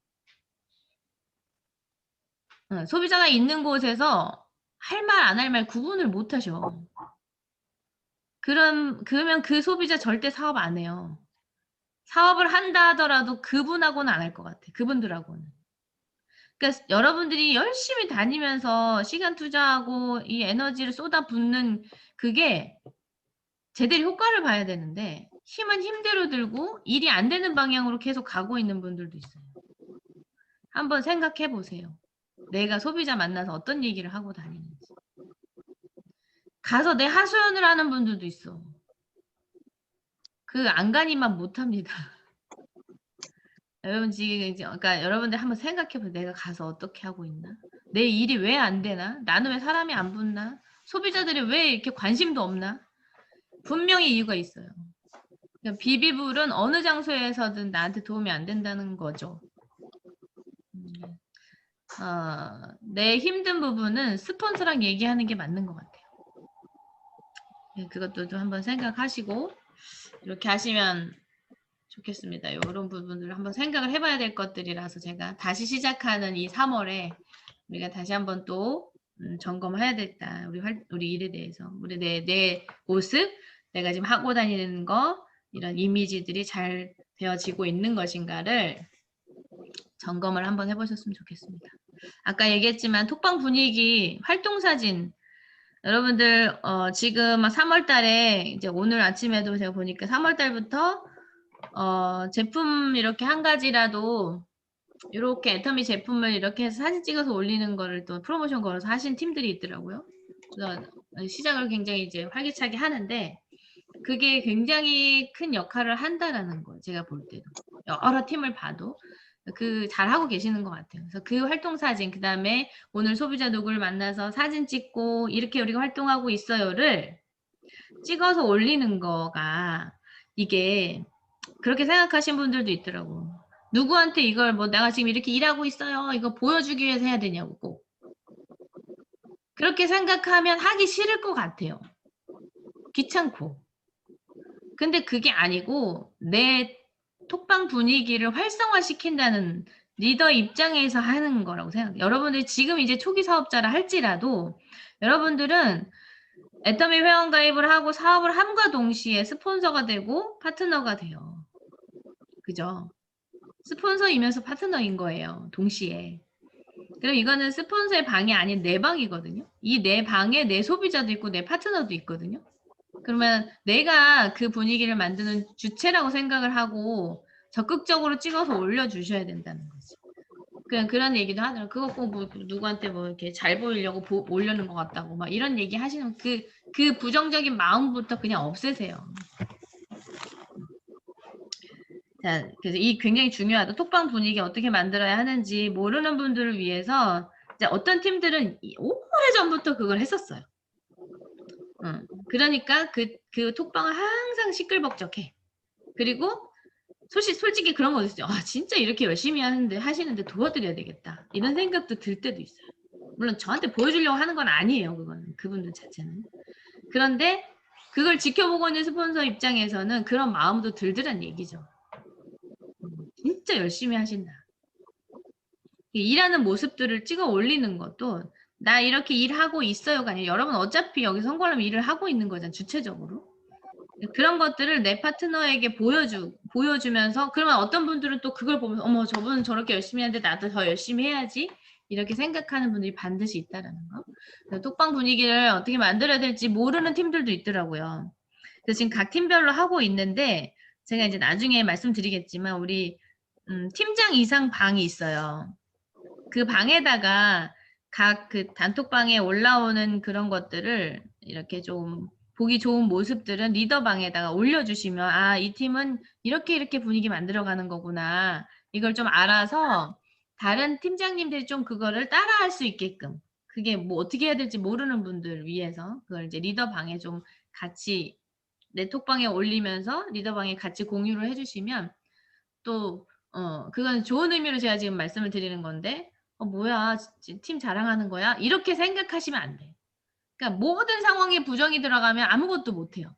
소비자가 있는 곳에서 할 말 안 할 말 구분을 못 하셔. 그러면 그 소비자 절대 사업 안 해요. 사업을 한다 하더라도 그분하고는 안 할 것 같아. 그분들하고는. 그러니까 여러분들이 열심히 다니면서 시간 투자하고 이 에너지를 쏟아붓는 그게 제대로 효과를 봐야 되는데 힘은 힘대로 들고 일이 안 되는 방향으로 계속 가고 있는 분들도 있어요. 한번 생각해 보세요. 내가 소비자 만나서 어떤 얘기를 하고 다니는지. 가서 내 하소연을 하는 분들도 있어. 그 안간힘만 못합니다. 여러분 지금 그러니까 여러분들 한번 생각해 보세요. 내가 가서 어떻게 하고 있나? 내 일이 왜 안 되나? 나는 왜 사람이 안 붙나? 소비자들이 왜 이렇게 관심도 없나? 분명히 이유가 있어요. 그러니까 비비불은 어느 장소에서든 나한테 도움이 안 된다는 거죠. 내 힘든 부분은 스폰서랑 얘기하는 게 맞는 것 같아요. 네, 그것도 좀 한번 생각하시고 이렇게 하시면 좋겠습니다. 이런 부분들을 한번 생각을 해봐야 될 것들이라서 제가 다시 시작하는 이 3월에 우리가 다시 한번 또 점검해야 됐다. 우리 일에 대해서 우리 내 모습, 내가 지금 하고 다니는 거 이런 이미지들이 잘 되어지고 있는 것인가를 점검을 한번 해보셨으면 좋겠습니다. 아까 얘기했지만 톡방 분위기 활동사진 여러분들 지금 3월 달에 이제 오늘 아침에도 제가 보니까 3월 달부터 제품 이렇게 한 가지라도 이렇게 애터미 제품을 이렇게 해서 사진 찍어서 올리는 거를 또 프로모션 걸어서 하신 팀들이 있더라고요. 그래서 시작을 굉장히 이제 활기차게 하는데 그게 굉장히 큰 역할을 한다라는 거예요. 제가 볼 때도 여러 팀을 봐도 잘하고 계시는 것 같아요. 그래서 그 활동 사진, 그 다음에 오늘 소비자 누구를 만나서 사진 찍고 이렇게 우리가 활동하고 있어요를 찍어서 올리는 거가 이게 그렇게 생각하신 분들도 있더라고. 누구한테 이걸 뭐 내가 지금 이렇게 일하고 있어요. 이거 보여주기 위해서 해야 되냐고 꼭. 그렇게 생각하면 하기 싫을 것 같아요. 귀찮고. 근데 그게 아니고 내 톡방 분위기를 활성화시킨다는 리더 입장에서 하는 거라고 생각해요. 여러분들이 지금 이제 초기 사업자라 할지라도 여러분들은 애터미 회원 가입을 하고 사업을 함과 동시에 스폰서가 되고 파트너가 돼요. 그죠? 스폰서이면서 파트너인 거예요. 동시에. 그리고 이거는 스폰서의 방이 아닌 내 방이거든요. 이 내 방에 내 소비자도 있고 내 파트너도 있거든요. 그러면 내가 그 분위기를 만드는 주체라고 생각을 하고 적극적으로 찍어서 올려주셔야 된다는 거지. 그냥 그런 얘기도 하더라고요. 그거 꼭 뭐 누구한테 뭐 이렇게 잘 보이려고 올려는 것 같다고 막 이런 얘기 하시는 그 부정적인 마음부터 그냥 없애세요. 자, 그래서 이 굉장히 중요하다. 톡방 분위기 어떻게 만들어야 하는지 모르는 분들을 위해서 이제 어떤 팀들은 오래전부터 그걸 했었어요. 그러니까 그 톡방은 항상 시끌벅적해. 그리고 솔직히 그런 거 있어요. 아, 진짜 이렇게 열심히 하시는데 도와드려야 되겠다. 이런 생각도 들 때도 있어요. 물론 저한테 보여주려고 하는 건 아니에요. 그분들 자체는. 그런데 그걸 지켜보고 있는 스폰서 입장에서는 그런 마음도 들더란 얘기죠. 진짜 열심히 하신다. 일하는 모습들을 찍어 올리는 것도 나 이렇게 일하고 있어요가 아니라 여러분 어차피 여기 선거하면 일을 하고 있는 거잖아요. 주체적으로. 그런 것들을 내 파트너에게 보여주면서 그러면 어떤 분들은 또 그걸 보면서 어머 저분은 저렇게 열심히 하는데 나도 더 열심히 해야지 이렇게 생각하는 분들이 반드시 있다라는 거. 톡방 분위기를 어떻게 만들어야 될지 모르는 팀들도 있더라고요. 그래서 지금 각 팀별로 하고 있는데 제가 이제 나중에 말씀드리겠지만 우리 팀장 이상 방이 있어요. 그 방에다가 각 그 단톡방에 올라오는 그런 것들을 이렇게 좀 보기 좋은 모습들은 리더방에다가 올려주시면 아, 이 팀은 이렇게 분위기 만들어가는 거구나. 이걸 좀 알아서 다른 팀장님들이 좀 그거를 따라할 수 있게끔 그게 뭐 어떻게 해야 될지 모르는 분들 위해서 그걸 이제 리더방에 좀 같이 내 톡방에 올리면서 리더방에 같이 공유를 해주시면 또 그건 좋은 의미로 제가 지금 말씀을 드리는 건데 뭐야 팀 자랑하는 거야? 이렇게 생각하시면 안 돼. 그러니까 모든 상황에 부정이 들어가면 아무것도 못해요.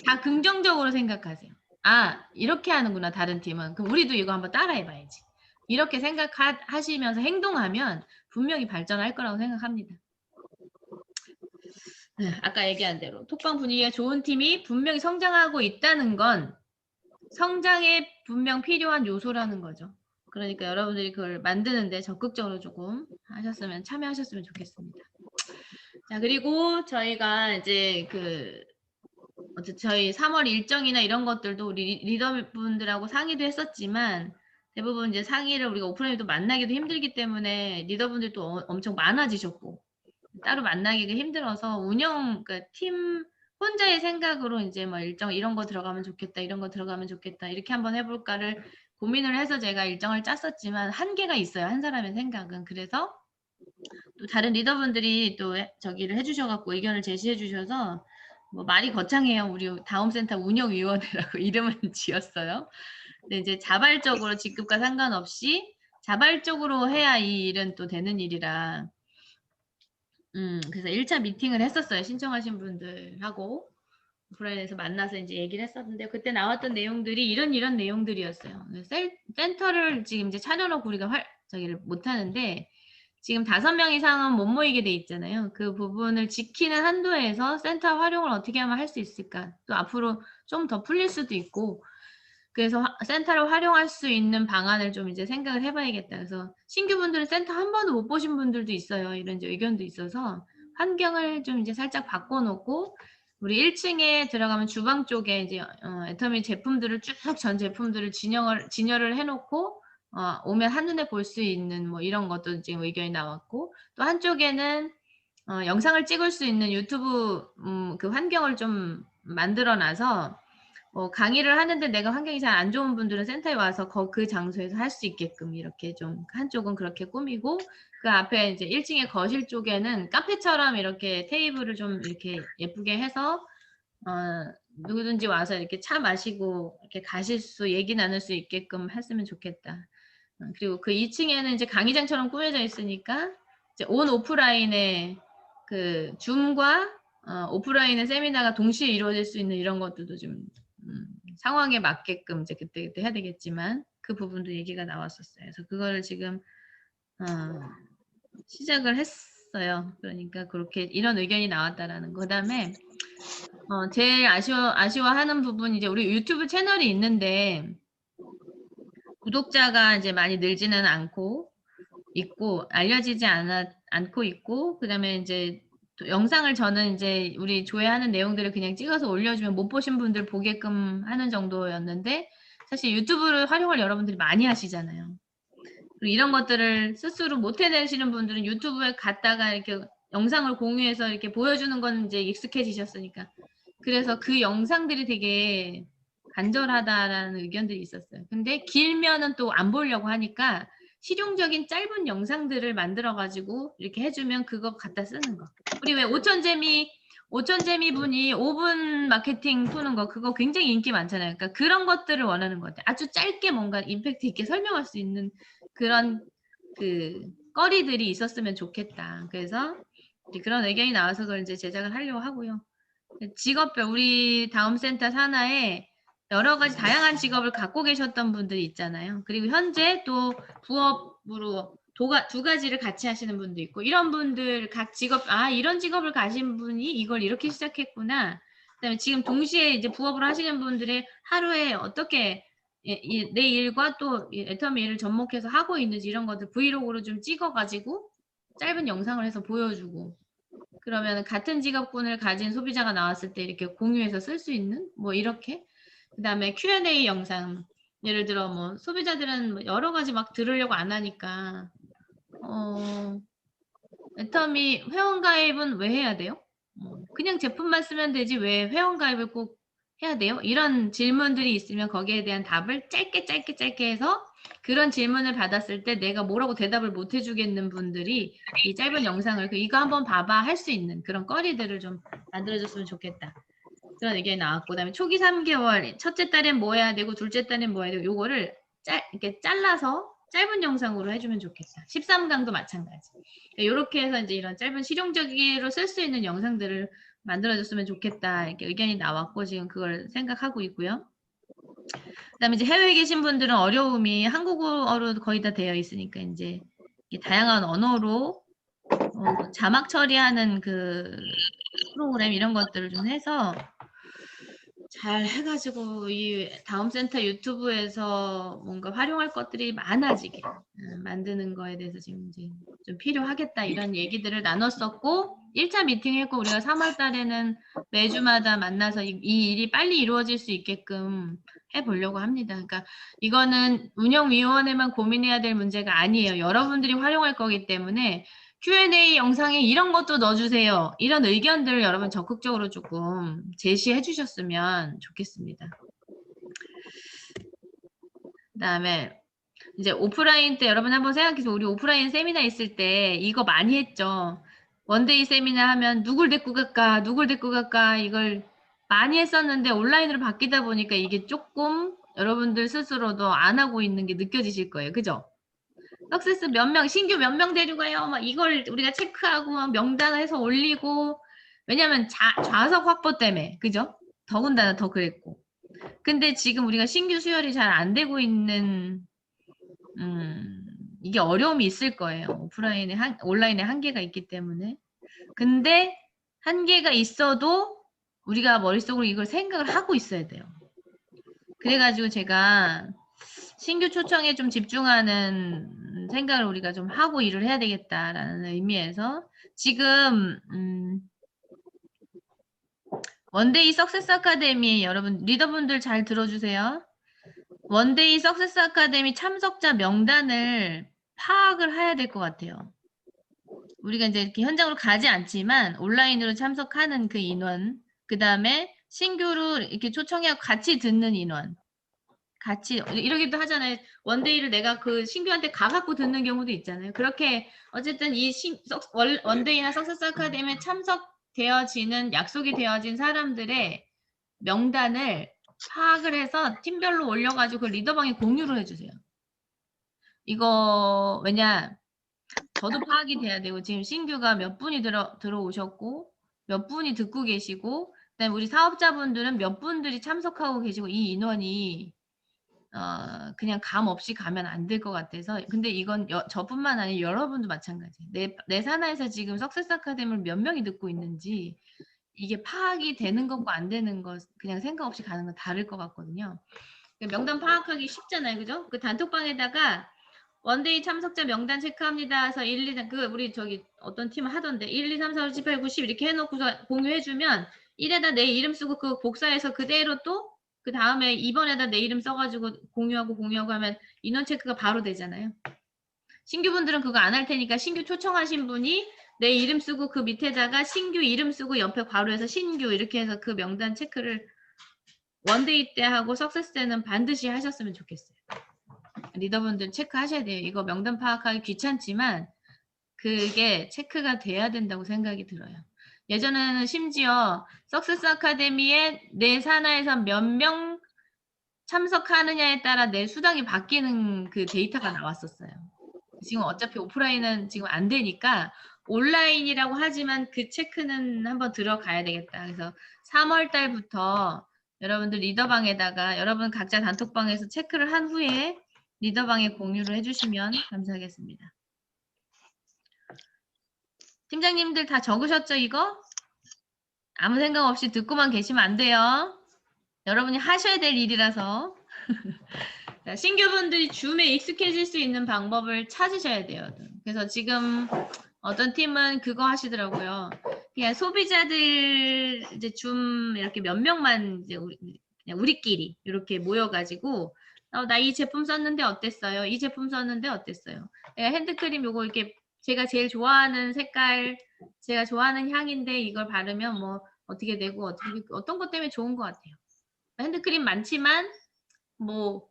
다 긍정적으로 생각하세요. 아 이렇게 하는구나 다른 팀은. 그럼 우리도 이거 한번 따라해봐야지. 이렇게 생각하시면서 행동하면 분명히 발전할 거라고 생각합니다. 네, 아까 얘기한 대로 톡방 분위기가 좋은 팀이 분명히 성장하고 있다는 건 성장에 분명 필요한 요소라는 거죠. 그러니까 여러분들이 그걸 만드는데 적극적으로 조금 참여하셨으면 좋겠습니다. 자, 그리고 저희가 이제 저희 3월 일정이나 이런 것들도 우리 리더분들하고 상의도 했었지만 대부분 이제 상의를 우리가 오프라인도 만나기도 힘들기 때문에 리더분들도 엄청 많아지셨고 따로 만나기가 힘들어서 그러니까 팀 혼자의 생각으로 이제 뭐 일정 이런 거 들어가면 좋겠다, 이런 거 들어가면 좋겠다 이렇게 한번 해볼까를 고민을 해서 제가 일정을 짰었지만 한계가 있어요. 한 사람의 생각은. 그래서 또 다른 리더분들이 또 저기를 해주셔갖고 의견을 제시해주셔서 뭐 말이 거창해요. 우리 다음센터 운영위원회라고 이름을 지었어요. 근데 이제 자발적으로 직급과 상관없이 자발적으로 해야 이 일은 또 되는 일이라 그래서 1차 미팅을 했었어요. 신청하신 분들하고 오프라인에서 만나서 이제 얘기를 했었는데 그때 나왔던 내용들이 이런 내용들이었어요. 센터를 지금 이제 차려놓고 우리가 저기를 못 하는데 지금 5명 이상은 못 모이게 돼 있잖아요. 그 부분을 지키는 한도에서 센터 활용을 어떻게 하면 할 수 있을까? 또 앞으로 좀 더 풀릴 수도 있고 그래서 센터를 활용할 수 있는 방안을 좀 이제 생각을 해봐야겠다. 그래서 신규분들은 센터 한 번도 못 보신 분들도 있어요. 이런 이제 의견도 있어서 환경을 좀 이제 살짝 바꿔놓고 우리 1층에 들어가면 주방 쪽에 이제 애터미 제품들을 쭉 전 제품들을 진열을 해놓고 오면 한눈에 볼 수 있는 뭐 이런 것도 지금 의견이 나왔고 또 한쪽에는 영상을 찍을 수 있는 유튜브 그 환경을 좀 만들어놔서 강의를 하는데 내가 환경이 잘 안 좋은 분들은 센터에 와서 그 장소에서 할 수 있게끔 이렇게 좀 한쪽은 그렇게 꾸미고 그 앞에 이제 1층의 거실 쪽에는 카페처럼 이렇게 테이블을 좀 이렇게 예쁘게 해서 누구든지 와서 이렇게 차 마시고 이렇게 얘기 나눌 수 있게끔 했으면 좋겠다. 그리고 그 2층에는 이제 강의장처럼 꾸며져 있으니까 이제 온 오프라인에 줌과 오프라인의 세미나가 동시에 이루어질 수 있는 이런 것들도 좀 상황에 맞게끔 이제 그때그때 해야 되겠지만 그 부분도 얘기가 나왔었어요. 그래서 그거를 지금 시작을 했어요. 그러니까 그렇게 이런 의견이 나왔다라는 거. 그다음에 제일 아쉬워하는 부분이 이제 우리 유튜브 채널이 있는데 구독자가 이제 많이 늘지는 않고 있고 알려지지 않고 있고 그다음에 이제 또 영상을 저는 이제 우리 조회하는 내용들을 그냥 찍어서 올려주면 못 보신 분들 보게끔 하는 정도였는데 사실 유튜브를 활용을 여러분들이 많이 하시잖아요. 그리고 이런 것들을 스스로 못 해내시는 분들은 유튜브에 갔다가 이렇게 영상을 공유해서 이렇게 보여주는 건 이제 익숙해지셨으니까. 그래서 그 영상들이 되게 간절하다라는 의견들이 있었어요. 근데 길면은 또 안 보려고 하니까 실용적인 짧은 영상들을 만들어 가지고 이렇게 해주면 그거 갖다 쓰는 거. 우리 왜 오천재미 분이 5분 마케팅 푸는 거 그거 굉장히 인기 많잖아요. 그러니까 그런 것들을 원하는 것 같아요. 아주 짧게 뭔가 임팩트 있게 설명할 수 있는 그런 그 거리들이 있었으면 좋겠다. 그래서 그런 의견이 나와서 그걸 이제 제작을 하려고 하고요. 직업별 우리 다음 센터 산하에 여러 가지 다양한 직업을 갖고 계셨던 분들이 있잖아요. 그리고 현재 또 부업으로 두 가지를 같이 하시는 분도 있고 이런 분들 각 직업 이런 직업을 가신 분이 이걸 이렇게 시작했구나. 그다음에 지금 동시에 이제 부업을 하시는 분들의 하루에 어떻게 내 일과 또 애터미 일을 접목해서 하고 있는지 이런 것들 브이로그로 좀 찍어가지고 짧은 영상을 해서 보여주고 그러면 같은 직업군을 가진 소비자가 나왔을 때 이렇게 공유해서 쓸 수 있는 뭐 이렇게 그다음에 Q&A 영상 예를 들어 뭐 소비자들은 뭐 여러 가지 막 들으려고 안 하니까 애터미 회원가입은 왜 해야 돼요? 그냥 제품만 쓰면 되지 왜 회원가입을 꼭 해야 돼요? 이런 질문들이 있으면 거기에 대한 답을 짧게 해서 그런 질문을 받았을 때 내가 뭐라고 대답을 못 해주겠는 분들이 이 짧은 영상을 이거 한번 봐봐 할 수 있는 그런 거리들을 좀 만들어줬으면 좋겠다. 그런 의견이 나왔고 그다음에 초기 3개월 첫째 딸엔 뭐 해야 되고 둘째 딸엔 뭐 해야 되고 요거를 이렇게 잘라서 짧은 영상으로 해주면 좋겠다. 13강도 마찬가지. 이렇게 해서 이제 이런 짧은 실용적으로 쓸 수 있는 영상들을 만들어줬으면 좋겠다. 이렇게 의견이 나왔고 지금 그걸 생각하고 있고요. 그다음에 이제 해외에 계신 분들은 어려움이 한국어로 거의 다 되어 있으니까 이제 다양한 언어로 자막 처리하는 그 프로그램 이런 것들을 좀 해서 잘 해가지고 이 다음 센터 유튜브에서 뭔가 활용할 것들이 많아지게 만드는 거에 대해서 지금 이제 좀 필요하겠다 이런 얘기들을 나눴었고 1차 미팅했고 우리가 3월 달에는 매주마다 만나서 이 일이 빨리 이루어질 수 있게끔 해보려고 합니다. 그러니까 이거는 운영위원회만 고민해야 될 문제가 아니에요. 여러분들이 활용할 거기 때문에 Q&A 영상에 이런 것도 넣어주세요. 이런 의견들을 여러분 적극적으로 조금 제시해 주셨으면 좋겠습니다. 그 다음에 이제 오프라인 때 여러분 한번 생각해서 우리 오프라인 세미나 있을 때 이거 많이 했죠. 원데이 세미나 하면 누굴 데리고 갈까 이걸 많이 했었는데 온라인으로 바뀌다 보니까 이게 조금 여러분들 스스로도 안 하고 있는 게 느껴지실 거예요. 그죠? 석세스 몇 명, 신규 몇 명 데려가요. 막 이걸 우리가 체크하고 막 명단을 해서 올리고 왜냐면 좌석 확보 때문에 그죠? 더군다나 더 그랬고. 근데 지금 우리가 신규 수혈이 잘 안 되고 있는 이게 어려움이 있을 거예요. 온라인에 한계가 있기 때문에. 근데 한계가 있어도 우리가 머릿속으로 이걸 생각을 하고 있어야 돼요. 그래가지고 제가 신규 초청에 좀 집중하는 생각을 우리가 좀 하고 일을 해야 되겠다라는 의미에서 지금 원데이 석세스 아카데미 여러분 리더분들 잘 들어주세요. 원데이 석세스 아카데미 참석자 명단을 파악을 해야 될 것 같아요. 우리가 이제 이렇게 현장으로 가지 않지만 온라인으로 참석하는 그 인원, 그 다음에 신규로 이렇게 초청해 같이 듣는 인원, 같이 이러기도 하잖아요. 원데이를 내가 그 신규한테 가갖고 듣는 경우도 있잖아요. 그렇게 어쨌든 이 원데이나 석세스 아카데미에 참석되어지는 약속이 되어진 사람들의 명단을 파악을 해서 팀별로 올려가지고 그 리더방에 공유를 해주세요. 이거 왜냐 저도 파악이 돼야 되고 지금 신규가 몇 분이 들어오셨고 몇 분이 듣고 계시고 그다음에 우리 사업자분들은 몇 분들이 참석하고 계시고 이 인원이 그냥 감 없이 가면 안 될 것 같아서. 근데 이건 저뿐만 아니라 여러분도 마찬가지. 내 산하에서 지금 석세스 아카데미를 몇 명이 듣고 있는지 이게 파악이 되는 것과 안 되는 것 그냥 생각 없이 가는 건 다를 것 같거든요. 명단 파악하기 쉽잖아요, 그죠? 그 단톡방에다가 원데이 참석자 명단 체크합니다. 해서 1, 2, 3, 우리 저기 어떤 팀 하던데 1, 2, 3, 4, 5, 6, 7, 8, 9, 10 이렇게 해놓고서 공유해주면 1에다 내 이름 쓰고 그 복사해서 그대로 또 그 다음에 2번에다 내 이름 써가지고 공유하고 하면 인원 체크가 바로 되잖아요. 신규분들은 그거 안 할 테니까 신규 초청하신 분이 내 이름 쓰고 그 밑에다가 신규 이름 쓰고 옆에 괄호에서 신규 이렇게 해서 그 명단 체크를 원데이 때 하고 석세스 때는 반드시 하셨으면 좋겠어요. 리더분들 체크하셔야 돼요. 이거 명단 파악하기 귀찮지만 그게 체크가 돼야 된다고 생각이 들어요. 예전에는 심지어 석세스 아카데미에 내 산하에서 몇 명 참석하느냐에 따라 내 수당이 바뀌는 그 데이터가 나왔었어요. 지금 어차피 오프라인은 지금 안 되니까 온라인이라고 하지만 그 체크는 한번 들어가야 되겠다. 그래서 3월 달부터 여러분들 리더방에다가 여러분 각자 단톡방에서 체크를 한 후에 리더방에 공유를 해주시면 감사하겠습니다. 팀장님들 다 적으셨죠, 이거? 아무 생각 없이 듣고만 계시면 안 돼요. 여러분이 하셔야 될 일이라서. 자, 신규분들이 줌에 익숙해질 수 있는 방법을 찾으셔야 돼요. 그래서 지금 어떤 팀은 그거 하시더라고요. 그냥 소비자들 이제 줌 이렇게 몇 명만 이제 그냥 우리끼리 이렇게 모여가지고 나 이 제품 썼는데 어땠어요? 이 제품 썼는데 어땠어요? 내가 핸드크림 요거 이렇게 제가 제일 좋아하는 색깔, 제가 좋아하는 향인데 이걸 바르면 뭐 어떻게 되고 어떤 것 때문에 좋은 것 같아요. 핸드크림 많지만 뭐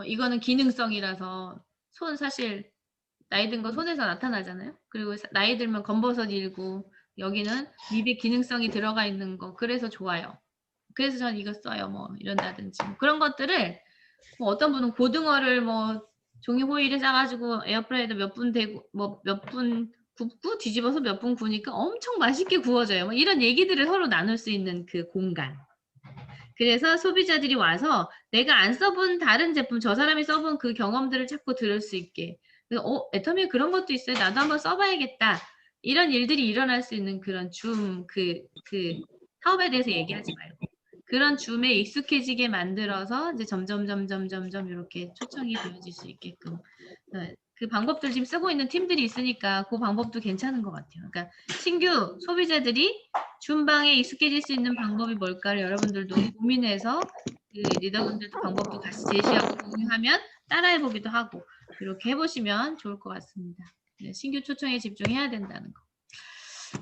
이거는 기능성이라서 손 사실 나이 든 거 손에서 나타나잖아요. 그리고 나이 들면 검버섯 일고 여기는 립의 기능성이 들어가 있는 거 그래서 좋아요. 그래서 전 이거 써요. 뭐 이런다든지 그런 것들을 뭐 어떤 분은 고등어를 뭐 종이 호일에 싸가지고 에어프라이더 몇 분 대고 뭐 몇 분 굽고 뒤집어서 몇 분 구우니까 엄청 맛있게 구워져요. 뭐 이런 얘기들을 서로 나눌 수 있는 그 공간. 그래서 소비자들이 와서 내가 안 써본 다른 제품, 저 사람이 써본 그 경험들을 자꾸 들을 수 있게. 그래서 애터미에 그런 것도 있어요. 나도 한번 써봐야겠다. 이런 일들이 일어날 수 있는 그런 줌, 사업에 대해서 얘기하지 말고. 그런 줌에 익숙해지게 만들어서 이제 점점 이렇게 초청이 되어질 수 있게끔. 그 방법들 지금 쓰고 있는 팀들이 있으니까 그 방법도 괜찮은 것 같아요. 그러니까 신규 소비자들이 줌방에 익숙해질 수 있는 방법이 뭘까를 여러분들도 고민해서 그 리더분들도 방법도 같이 제시하고 공유하면 따라해보기도 하고 이렇게 해보시면 좋을 것 같습니다. 신규 초청에 집중해야 된다는 거.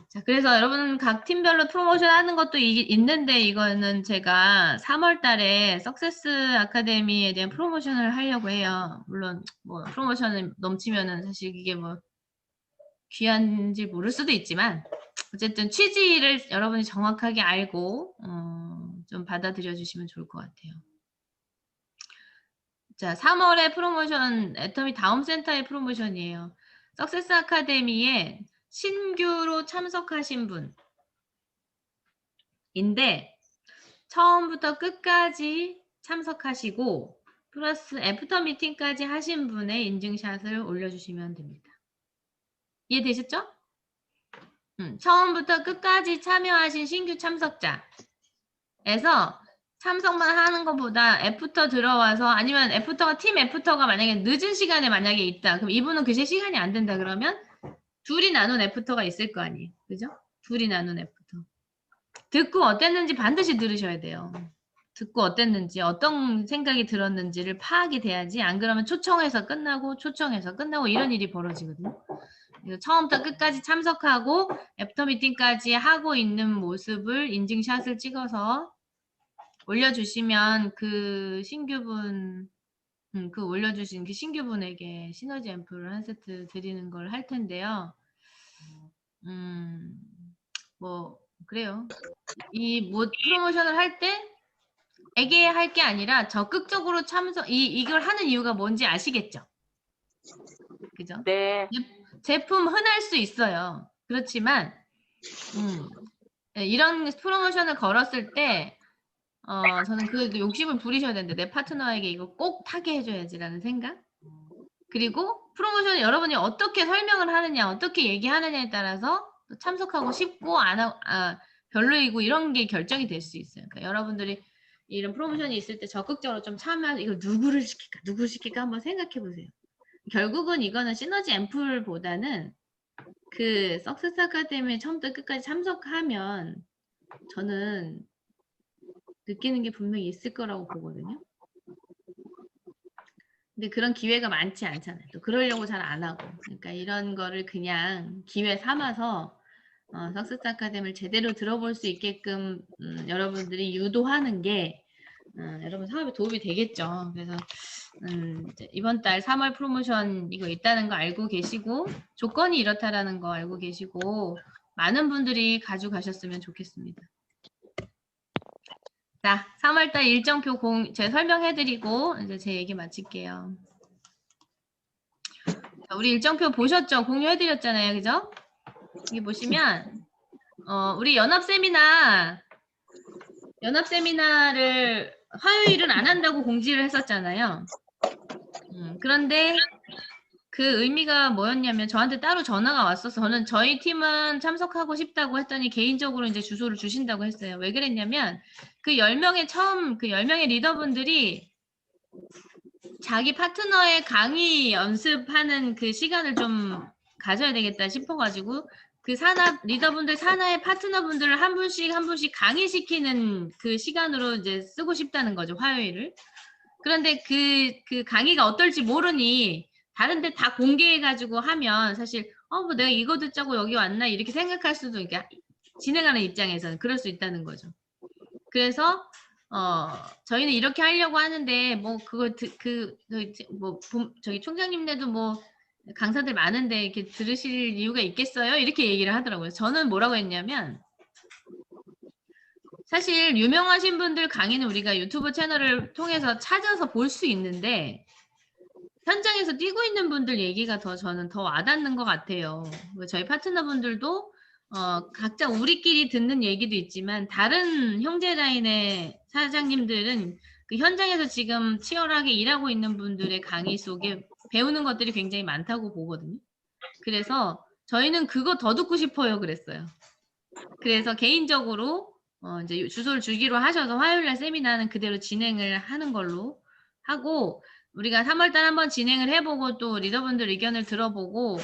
자, 그래서 여러분 각 팀별로 프로모션 하는 것도 있는데 이거는 제가 3월 달에 석세스 아카데미에 대한 프로모션을 하려고 해요. 물론 뭐 프로모션을 넘치면은 사실 이게 뭐 귀한지 모를 수도 있지만 어쨌든 취지를 여러분이 정확하게 알고 좀 받아들여 주시면 좋을 것 같아요. 자, 3월에 프로모션 애터미 다음센터의 프로모션이에요. 석세스 아카데미에 신규로 참석하신 분인데 처음부터 끝까지 참석하시고 플러스 애프터 미팅까지 하신 분의 인증샷을 올려주시면 됩니다. 이해되셨죠? 처음부터 끝까지 참여하신 신규 참석자에서 참석만 하는 것보다 애프터 들어와서 아니면 애프터가 팀 애프터가 만약에 늦은 시간에 만약에 있다. 그럼 이분은 글쎄 시간이 안 된다 그러면 둘이 나눈 애프터가 있을 거 아니에요. 그죠? 둘이 나눈 애프터. 듣고 어땠는지 반드시 들으셔야 돼요. 듣고 어땠는지 어떤 생각이 들었는지를 파악이 돼야지 안 그러면 초청해서 끝나고 이런 일이 벌어지거든요. 그래서 처음부터 끝까지 참석하고 애프터 미팅까지 하고 있는 모습을 인증샷을 찍어서 올려주시면 그 신규분 그 올려주신 그 신규분에게 시너지 앰플을 한 세트 드리는 걸 할 텐데요. 뭐 그래요. 이 뭐 프로모션을 할 때 에게 할 게 아니라 적극적으로 이걸 하는 이유가 뭔지 아시겠죠? 그죠? 네. 제품 흔할 수 있어요. 그렇지만 네, 이런 프로모션을 걸었을 때 저는 그 욕심을 부리셔야 되는데 내 파트너에게 이거 꼭 타게 해줘야지라는 생각. 그리고 프로모션을 여러분이 어떻게 설명을 하느냐, 어떻게 얘기하느냐에 따라서 참석하고 싶고 별로이고 이런 게 결정이 될 수 있어요. 그러니까 여러분들이 이런 프로모션이 있을 때 적극적으로 좀 참여해서 이거 누구를 시킬까 한번 생각해 보세요. 결국은 이거는 시너지 앰플보다는 그 석세스 아카데미에 처음부터 끝까지 참석하면 저는 느끼는 게 분명히 있을 거라고 보거든요. 근데 그런 기회가 많지 않잖아요. 또 그러려고 잘 안 하고. 그러니까 이런 거를 그냥 기회 삼아서 석세스 아카데미를 제대로 들어볼 수 있게끔 여러분들이 유도하는 게 여러분 사업에 도움이 되겠죠. 그래서 이번 달 3월 프로모션 이거 있다는 거 알고 계시고 조건이 이렇다라는 거 알고 계시고 많은 분들이 가져가셨으면 좋겠습니다. 자, 3월달 일정표 제가 설명해드리고 이제 제 얘기 마칠게요. 자, 우리 일정표 보셨죠? 공유해드렸잖아요, 그죠? 여기 보시면 우리 연합 세미나를 화요일은 안 한다고 공지를 했었잖아요. 그런데 그 의미가 뭐였냐면 저한테 따로 전화가 왔어서 저는 저희 팀은 참석하고 싶다고 했더니 개인적으로 이제 주소를 주신다고 했어요. 왜 그랬냐면 그 10명의 리더분들이 자기 파트너의 강의 연습하는 그 시간을 좀 가져야 되겠다 싶어가지고 그 리더분들 산하의 파트너분들을 한 분씩 강의시키는 그 시간으로 이제 쓰고 싶다는 거죠, 화요일을. 그런데 그 강의가 어떨지 모르니 다른 데 다 공개해가지고 하면 사실 뭐 내가 이거 듣자고 여기 왔나 이렇게 생각할 수도 있게 진행하는 입장에서는 그럴 수 있다는 거죠. 그래서 저희는 이렇게 하려고 하는데 뭐 저기 총장님네도 뭐 강사들 많은데 이렇게 들으실 이유가 있겠어요? 이렇게 얘기를 하더라고요. 저는 뭐라고 했냐면 사실 유명하신 분들 강의는 우리가 유튜브 채널을 통해서 찾아서 볼 수 있는데 현장에서 뛰고 있는 분들 얘기가 저는 더 와닿는 것 같아요. 저희 파트너분들도 각자 우리끼리 듣는 얘기도 있지만 다른 형제 라인의 사장님들은 그 현장에서 지금 치열하게 일하고 있는 분들의 강의 속에 배우는 것들이 굉장히 많다고 보거든요. 그래서 저희는 그거 더 듣고 싶어요 그랬어요. 그래서 개인적으로 이제 주소를 주기로 하셔서 화요일날 세미나는 그대로 진행을 하는 걸로 하고 우리가 3월달 한번 진행을 해보고 또 리더분들 의견을 들어보고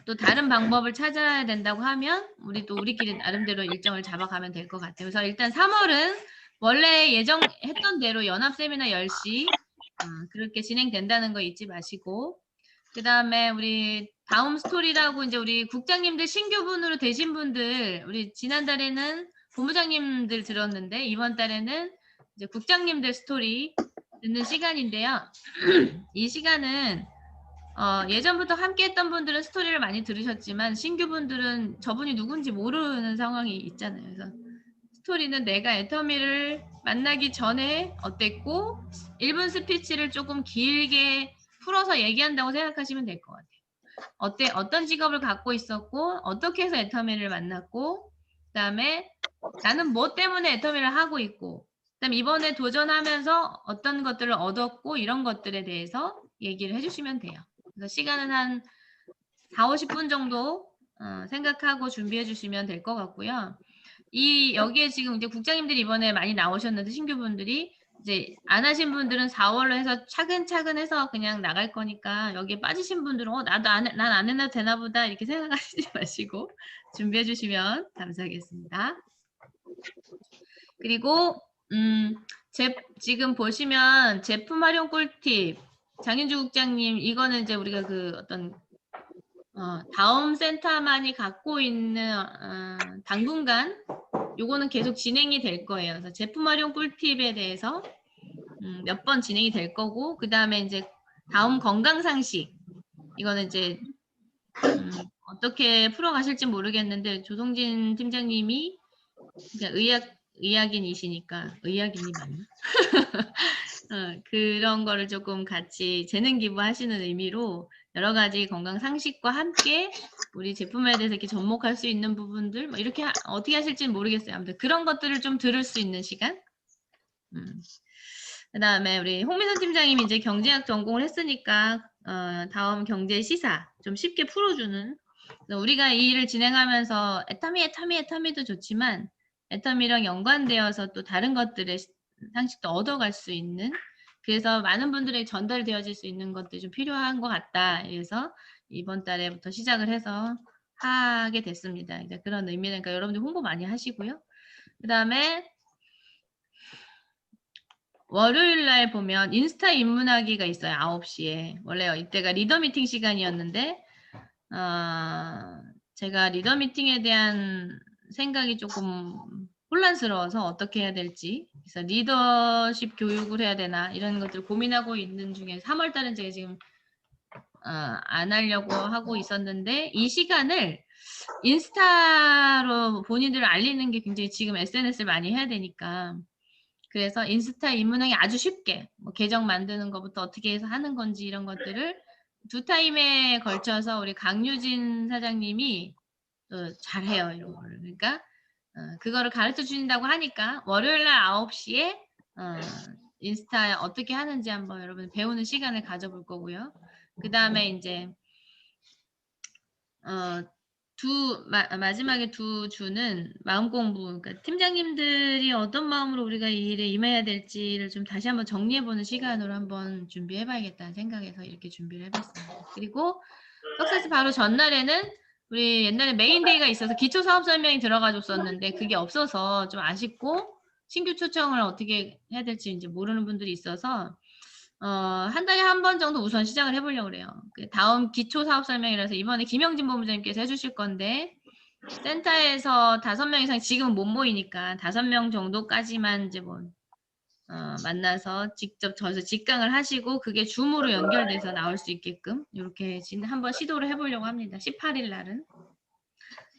또 다른 방법을 찾아야 된다고 하면 우리끼리 나름대로 일정을 잡아가면 될 것 같아요. 그래서 일단 3월은 원래 예정했던 대로 연합 세미나 10시 그렇게 진행된다는 거 잊지 마시고 그 다음에 우리 다음 스토리라고 이제 우리 국장님들 신규분으로 되신 분들 우리 지난달에는 본부장님들 들었는데 이번 달에는 이제 국장님들 스토리 듣는 시간인데요. 이 시간은 예전부터 함께 했던 분들은 스토리를 많이 들으셨지만 신규분들은 저분이 누군지 모르는 상황이 있잖아요. 그래서 스토리는 내가 애터미를 만나기 전에 어땠고 1분 스피치를 조금 길게 풀어서 얘기한다고 생각하시면 될 것 같아요. 어떤 직업을 갖고 있었고 어떻게 해서 애터미를 만났고 그다음에 나는 뭐 때문에 애터미를 하고 있고 그다음에 이번에 도전하면서 어떤 것들을 얻었고 이런 것들에 대해서 얘기를 해주시면 돼요. 그래서 시간은 한 40-50분 정도 생각하고 준비해 주시면 될 것 같고요. 여기에 지금 이제 국장님들이 이번에 많이 나오셨는데 신규분들이 이제 안 하신 분들은 4월로 해서 차근차근 해서 그냥 나갈 거니까 여기에 빠지신 분들은 난 안 해도 되나 보다 이렇게 생각하시지 마시고 준비해 주시면 감사하겠습니다. 그리고 지금 보시면 제품 활용 꿀팁 장윤주 국장님 이거는 이제 우리가 그 어떤 다음 센터만이 갖고 있는 당분간 요거는 계속 진행이 될 거예요. 그래서 제품 활용 꿀팁에 대해서 몇 번 진행이 될 거고 그 다음에 이제 다음 건강 상식 이거는 이제 어떻게 풀어가실지 모르겠는데 조성진 팀장님이 의학인이시니까 의학인이 맞나? 그런 거를 조금 같이 재능 기부하시는 의미로 여러 가지 건강 상식과 함께 우리 제품에 대해서 이렇게 접목할 수 있는 부분들 뭐 이렇게 어떻게 하실지는 모르겠어요. 아무튼 그런 것들을 좀 들을 수 있는 시간. 그다음에 우리 홍민선 팀장님이 이제 경제학 전공을 했으니까 다음 경제 시사 좀 쉽게 풀어주는 우리가 이 일을 진행하면서 애터미도 좋지만 애터미랑 연관되어서 또 다른 것들의 상식도 얻어갈 수 있는 그래서 많은 분들에게 전달되어질 수 있는 것들이 좀 필요한 것 같다. 그래서 이번 달에부터 시작을 해서 하게 됐습니다. 이제 그런 의미니까 여러분들 홍보 많이 하시고요. 그 다음에 월요일 날 보면 인스타 인문하기가 있어요. 9시에. 원래 이때가 리더 미팅 시간이었는데 제가 리더 미팅에 대한 생각이 조금 혼란스러워서 어떻게 해야 될지 그래서 리더십 교육을 해야 되나 이런 것들 고민하고 있는 중에 3월 달은 제가 지금 안 하려고 하고 있었는데 이 시간을 인스타로 본인들을 알리는 게 굉장히 지금 SNS를 많이 해야 되니까 그래서 인스타 입문하기 아주 쉽게 뭐 계정 만드는 것부터 어떻게 해서 하는 건지 이런 것들을 2타임에 걸쳐서 우리 강유진 사장님이 또 잘해요 이런 거를 그러니까 그거를 가르쳐 주신다고 하니까 월요일 날 9시에 인스타 어떻게 하는지 한번 여러분 배우는 시간을 가져볼 거고요. 그 다음에 이제 마지막에 두 주는 마음 공부, 그러니까 팀장님들이 어떤 마음으로 우리가 이 일에 임해야 될지를 좀 다시 한번 정리해보는 시간으로 한번 준비해봐야겠다는 생각에서 이렇게 준비를 해봤습니다. 그리고 석세스 바로 전날에는 우리 옛날에 메인데이가 있어서 기초 사업 설명이 들어가 줬었는데 그게 없어서 좀 아쉽고 신규 초청을 어떻게 해야 될지 이제 모르는 분들이 있어서 한 달에 한 번 정도 우선 시작을 해보려고 그래요. 그 다음 기초 사업 설명이라서 이번에 김영진 본부장님께서 해주실 건데 센터에서 5명 이상 지금은 못 모이니까 5명 정도까지만 이제 뭐 만나서 직접 저에서 직강을 하시고 그게 줌으로 연결돼서 나올 수 있게끔 이렇게 한번 시도를 해보려고 합니다. 18일 날은.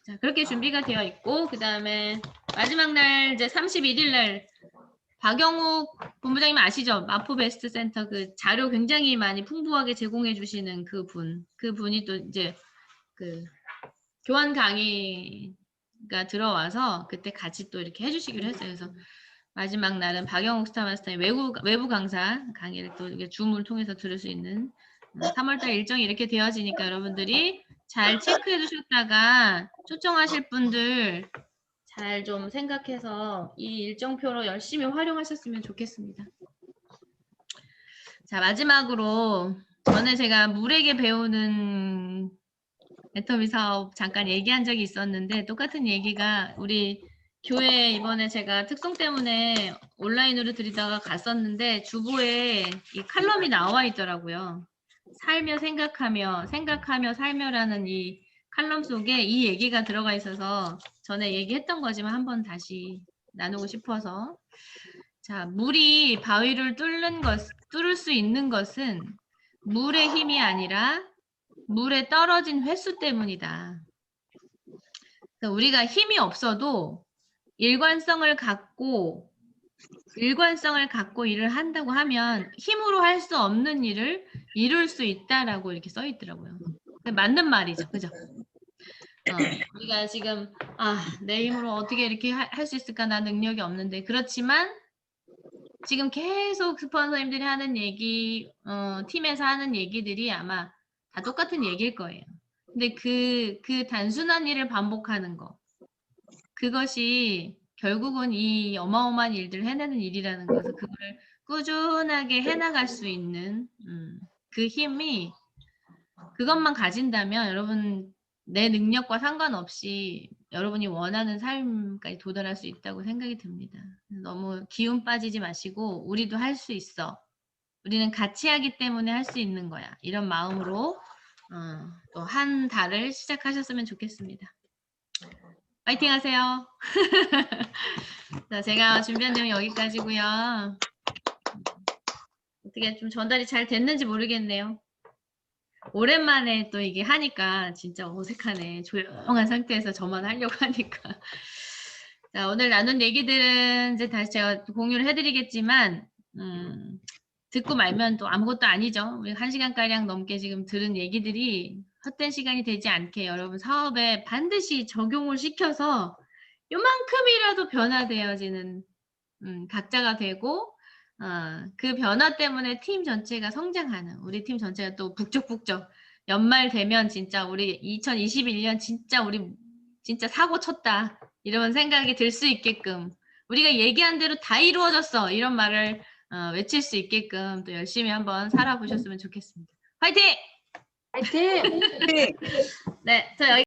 자, 그렇게 준비가 되어 있고 그 다음에 마지막 날 이제 31일 날 박영욱 본부장님 아시죠? 마포 베스트 센터 그 자료 굉장히 많이 풍부하게 제공해 주시는 그분이 또 이제 그 교환 강의가 들어와서 그때 같이 또 이렇게 해주시기로 했어요. 그래서 마지막 날은 박영욱 스타마스터의 외부 강사 강의를 또 이게 줌을 통해서 들을 수 있는 3월달 일정이 이렇게 되어지니까 여러분들이 잘 체크해 주셨다가 초청하실 분들 잘 좀 생각해서 이 일정표로 열심히 활용하셨으면 좋겠습니다. 자, 마지막으로 전에 제가 물에게 배우는 애터미 사업 잠깐 얘기한 적이 있었는데 똑같은 얘기가 우리 교회 이번에 제가 특송 때문에 온라인으로 드리다가 갔었는데 주보에 이 칼럼이 나와 있더라고요. 살며 생각하며 살며라는 이 칼럼 속에 이 얘기가 들어가 있어서 전에 얘기했던 거지만 한번 다시 나누고 싶어서 자, 물이 바위를 뚫을 수 있는 것은 물의 힘이 아니라 물에 떨어진 횟수 때문이다. 우리가 힘이 없어도 일관성을 갖고 일을 한다고 하면 힘으로 할 수 없는 일을 이룰 수 있다라고 이렇게 써 있더라고요. 맞는 말이죠. 그죠? 우리가 지금 내 힘으로 어떻게 이렇게 할 수 있을까? 나 능력이 없는데 그렇지만 지금 계속 스폰서님들이 하는 얘기 팀에서 하는 얘기들이 아마 다 똑같은 얘기일 거예요. 근데 그 단순한 일을 반복하는 거 그것이 결국은 이 어마어마한 일들을 해내는 일이라는 것을 그거를 꾸준하게 해나갈 수 있는 그 힘이 그것만 가진다면 여러분 내 능력과 상관없이 여러분이 원하는 삶까지 도달할 수 있다고 생각이 듭니다. 너무 기운 빠지지 마시고 우리도 할 수 있어. 우리는 같이 하기 때문에 할 수 있는 거야. 이런 마음으로 또 한 달을 시작하셨으면 좋겠습니다. 파이팅 하세요. 자, 제가 준비한 내용 여기까지고요. 어떻게 좀 전달이 잘 됐는지 모르겠네요. 오랜만에 또 이게 하니까 진짜 어색하네. 조용한 상태에서 저만 하려고 하니까. 자, 오늘 나눈 얘기들은 이제 다시 제가 공유를 해드리겠지만 듣고 말면 또 아무것도 아니죠. 우리 1시간가량 넘게 지금 들은 얘기들이 헛된 시간이 되지 않게 여러분 사업에 반드시 적용을 시켜서 요만큼이라도 변화되어지는 각자가 되고 그 변화 때문에 팀 전체가 성장하는 우리 팀 전체가 또 북적북적 연말 되면 진짜 우리 2021년 진짜 우리 진짜 사고 쳤다 이런 생각이 들 수 있게끔 우리가 얘기한 대로 다 이루어졌어 이런 말을 외칠 수 있게끔 또 열심히 한번 살아보셨으면 좋겠습니다. 화이팅! 화이팅! 네, 저 여기